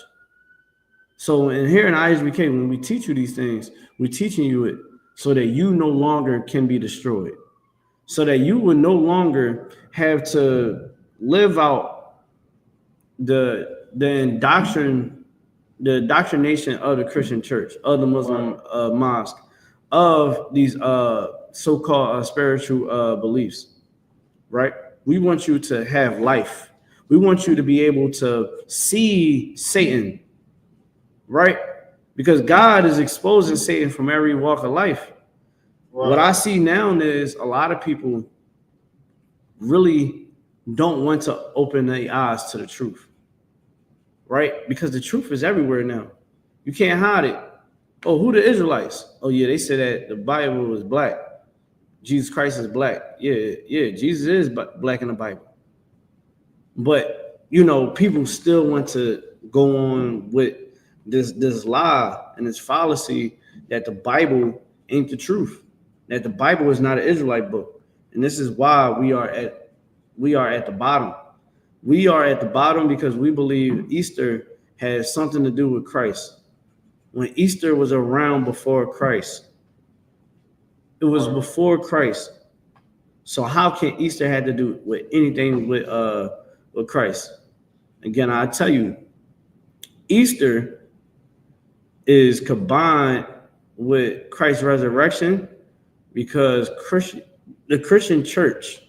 So in here in I.S.U.P.K, when we teach you these things, we're teaching you it so that you no longer can be destroyed. So that you will no longer have to live out the indoctrination the indoctrination of the Christian church, of the Muslim mosque, of these so-called spiritual beliefs, right? We want you to have life. We want you to be able to see Satan, right? Because God is exposing Satan from every walk of life. Right. What I see now is a lot of people really don't want to open their eyes to the truth, right? Because the truth is everywhere now. You can't hide it. Oh, who the Israelites? Oh, yeah, they say that the Bible is black. Jesus Christ is black. Yeah, Jesus is black in the Bible. But, you know, people still want to go on with this lie and this fallacy that the Bible ain't the truth, that the Bible is not an Israelite book. And this is why we are at the bottom. We are at the bottom because we believe Easter has something to do with Christ. When Easter was around before Christ, it was before Christ. So how can Easter have to do with anything with Christ? Again, I tell you, Easter is combined with Christ's resurrection because the Christian church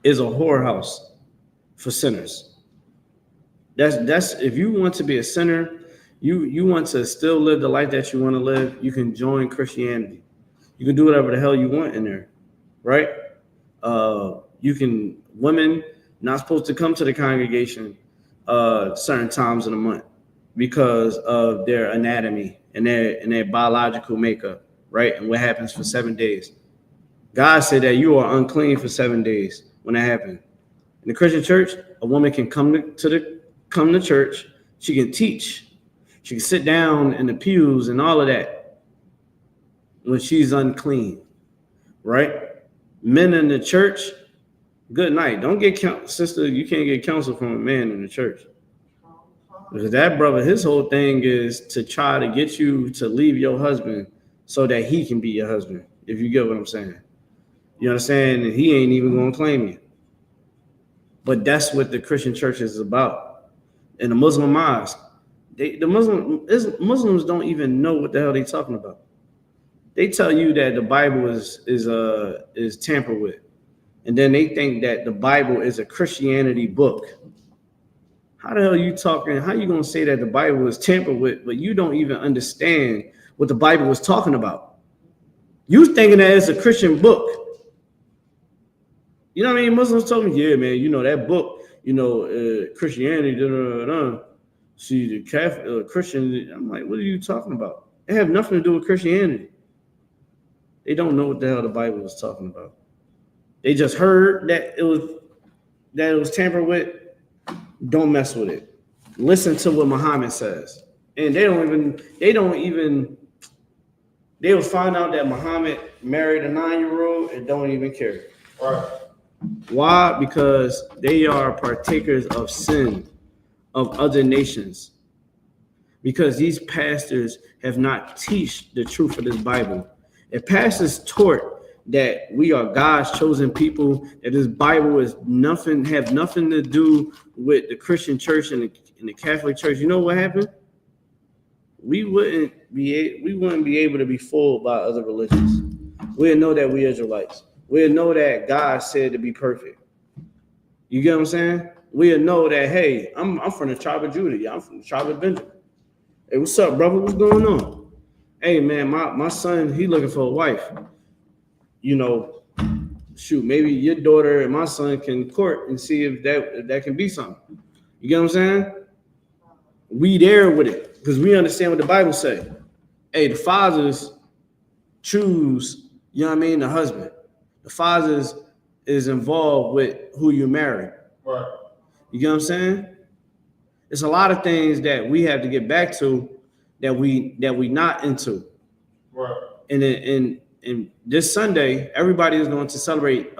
is a whorehouse for sinners. That's if you want to be a sinner, you want to still live the life that you want to live, you can join Christianity. You can do whatever the hell you want in there, right? Women not supposed to come to the congregation certain times in the month because of their anatomy and their biological makeup, right? And what happens for 7 days. God said that you are unclean for 7 days when that happened. In the Christian church, a woman can come to church, she can teach, she can sit down in the pews and all of that when she's unclean, right? Men in the church, good night. Don't get sister, you can't get counsel from a man in the church. Because that brother, his whole thing is to try to get you to leave your husband so that he can be your husband, if you get what I'm saying. You understand? And he ain't even going to claim you. But that's what the Christian church is about. In the Muslim mosque, Muslims don't even know what the hell they're talking about. They tell you that the Bible is tampered with. And then they think that the Bible is a Christianity book. How the hell are you talking? How are you going to say that the Bible is tampered with, but you don't even understand what the Bible was talking about? You thinking that it's a Christian book. You know what I mean? Muslims told me, yeah, man, you know, that book, you know, Christianity, see the Catholic, Christian. I'm like, what are you talking about? It have nothing to do with Christianity. They don't know what the hell the Bible was talking about. They just heard that it was tampered with. Don't mess with it. Listen to what Muhammad says. And they will find out that Muhammad married a 9-year-old and don't even care. Right. Why? Because they are partakers of sin of other nations. Because these pastors have not taught the truth of this Bible. If pastors taught that we are God's chosen people, that this Bible is nothing to do with the Christian church and the Catholic church, you know what happened? We wouldn't be able to be fooled by other religions. We'd know that we Israelites. We'd know that God said to be perfect. You get what I'm saying? We'd know that, hey, I'm from the tribe of Judah. Yeah, I'm from the tribe of Benjamin. Hey, what's up, brother? What's going on? Hey, man, my son, he looking for a wife. You know, shoot, maybe your daughter and my son can court and see if that can be something. You get what I'm saying? We there with it because we understand what the Bible say. Hey, the fathers choose, you know what I mean, the husband. The fathers is involved with who you marry. Right. You get what I'm saying? It's a lot of things that we have to get back to that we not into. Right. And this Sunday, everybody is going to celebrate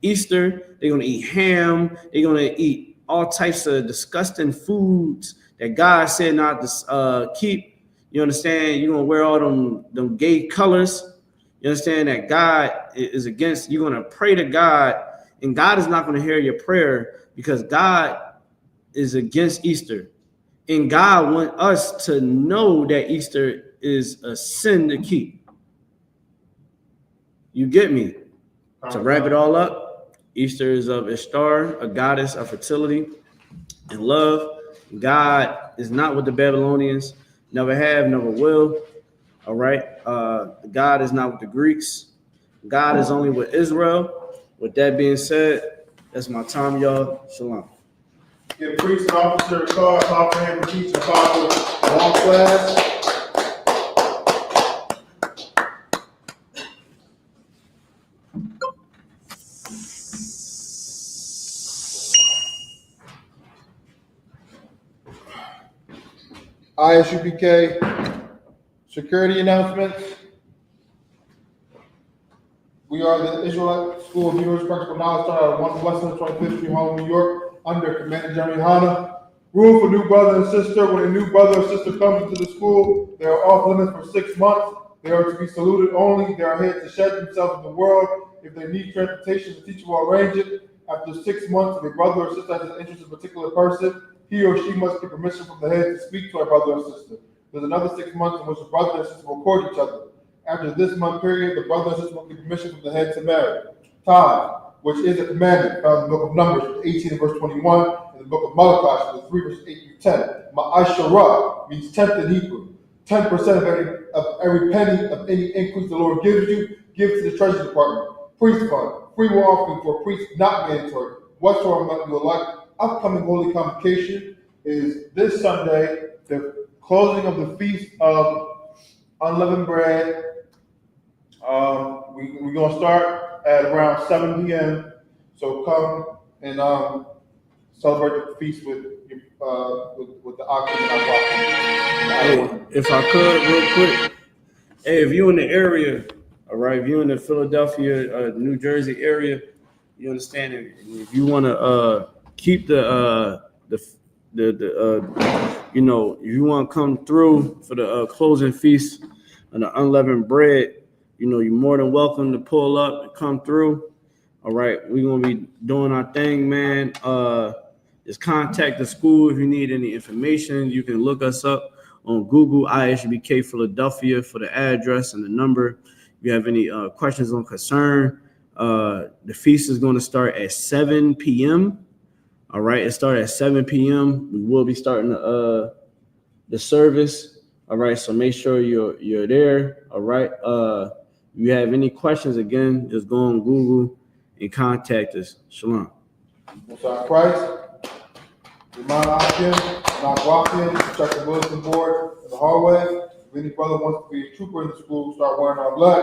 Easter. They're going to eat ham. They're going to eat all types of disgusting foods that God said not to keep. You understand? You're going to wear all them gay colors. You understand that God is against. You're going to pray to God, and God is not going to hear your prayer because God is against Easter. And God wants us to know that Easter is a sin to keep. You get me? To wrap it all up, Easter is of Ishtar, a goddess of fertility and love. God is not with the Babylonians, never have, never will. All right. God is not with the Greeks. God is only with Israel. With that being said, that's my time, y'all. Shalom. Give priest and officer a card, offer him for teaching apostle, long class. I.S.U.P.K. security announcements. We are the Israelite School of Universal Practical Knowledge, started out of 1 West 25th Street, Harlem, New York, under Commander General YAHANNA. Rule for new brother and sister. When a new brother or sister comes into the school, they are off limits for 6 months. They are to be saluted only. They are here to shed themselves in the world. If they need transportation, the teacher will arrange it. After 6 months, if a brother or sister has an interest in a particular person, he or she must get permission from the head to speak to a brother or sister. There's another 6 months in which the brother and sister will court each other. After this month period, the brother and sister will get permission from the head to marry. Tithe, which is a commandment found in the book of Numbers, 18 and verse 21, and the book of Malachi, 3 verses 8 through 10. Ma'asharah means tenth in Hebrew. 10% of every penny of any increase the Lord gives you, give to the Treasury Department. Priest fund, free will offering for a priest, not mandatory. Whatsoever amount you would like. Upcoming Holy Convocation is this Sunday, the closing of the Feast of Unleavened Bread. We're going to start at around 7 p.m. So come and celebrate the feast with the oxen and Hey, if I could, real quick. Hey, if you're in the area, all right, if you're in the Philadelphia, New Jersey area, you understand it. If you want to keep if you want to come through for the closing feast of the unleavened bread, you're more than welcome to pull up and come through. All right, we're gonna be doing our thing, man. Just contact the school if you need any information. You can look us up on Google, I.S.U.P.K. Philadelphia, for the address and the number. If you have any questions on concern, the feast is going to start at 7 p.m. All right, it started at 7 p.m. We will be starting the service. All right, so make sure you're there. All right. If you have any questions, again, just go on Google and contact us. Shalom. Most Christ, Imam Akim, Nakwakim, check the bulletin board in the hallway. If any brother wants to be a trooper in the school, start wearing our black.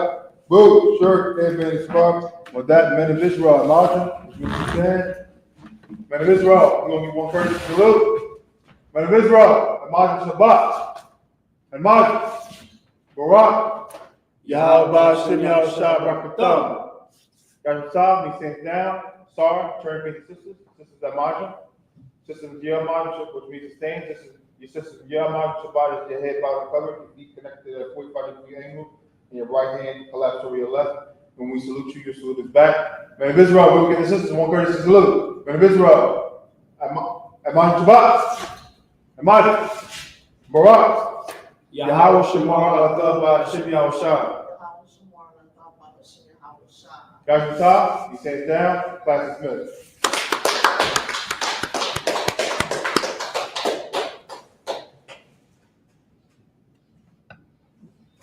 Boot, shirt, headband, and scarf. With that, men of Israel, Elijah, which means you stand. Men of Israel, we're going to give one courtesy salute. Men of Israel, Imam Shabbat, Imam Barak, Yahawah, Shem Yahushua, Brakatam. YAHUSHUA, me stands down. Sar, turn face the sisters. Sisters Amaja. Sisters Yahamaja, which means sustain. Your sisters Yahamaja, Shabbat is your head, body covered. Your feet connected to a 45-degree angle. And your right hand collapsed over your left. When we salute you, your salute is back. Men of Israel, we'll give the sisters one courtesy salute. Men of Israel, Amman Shabbat, Amman Barak, Yahawah Shemar Alatah Shem Yahushua. Guys, you top, you stand down, class is dismissed.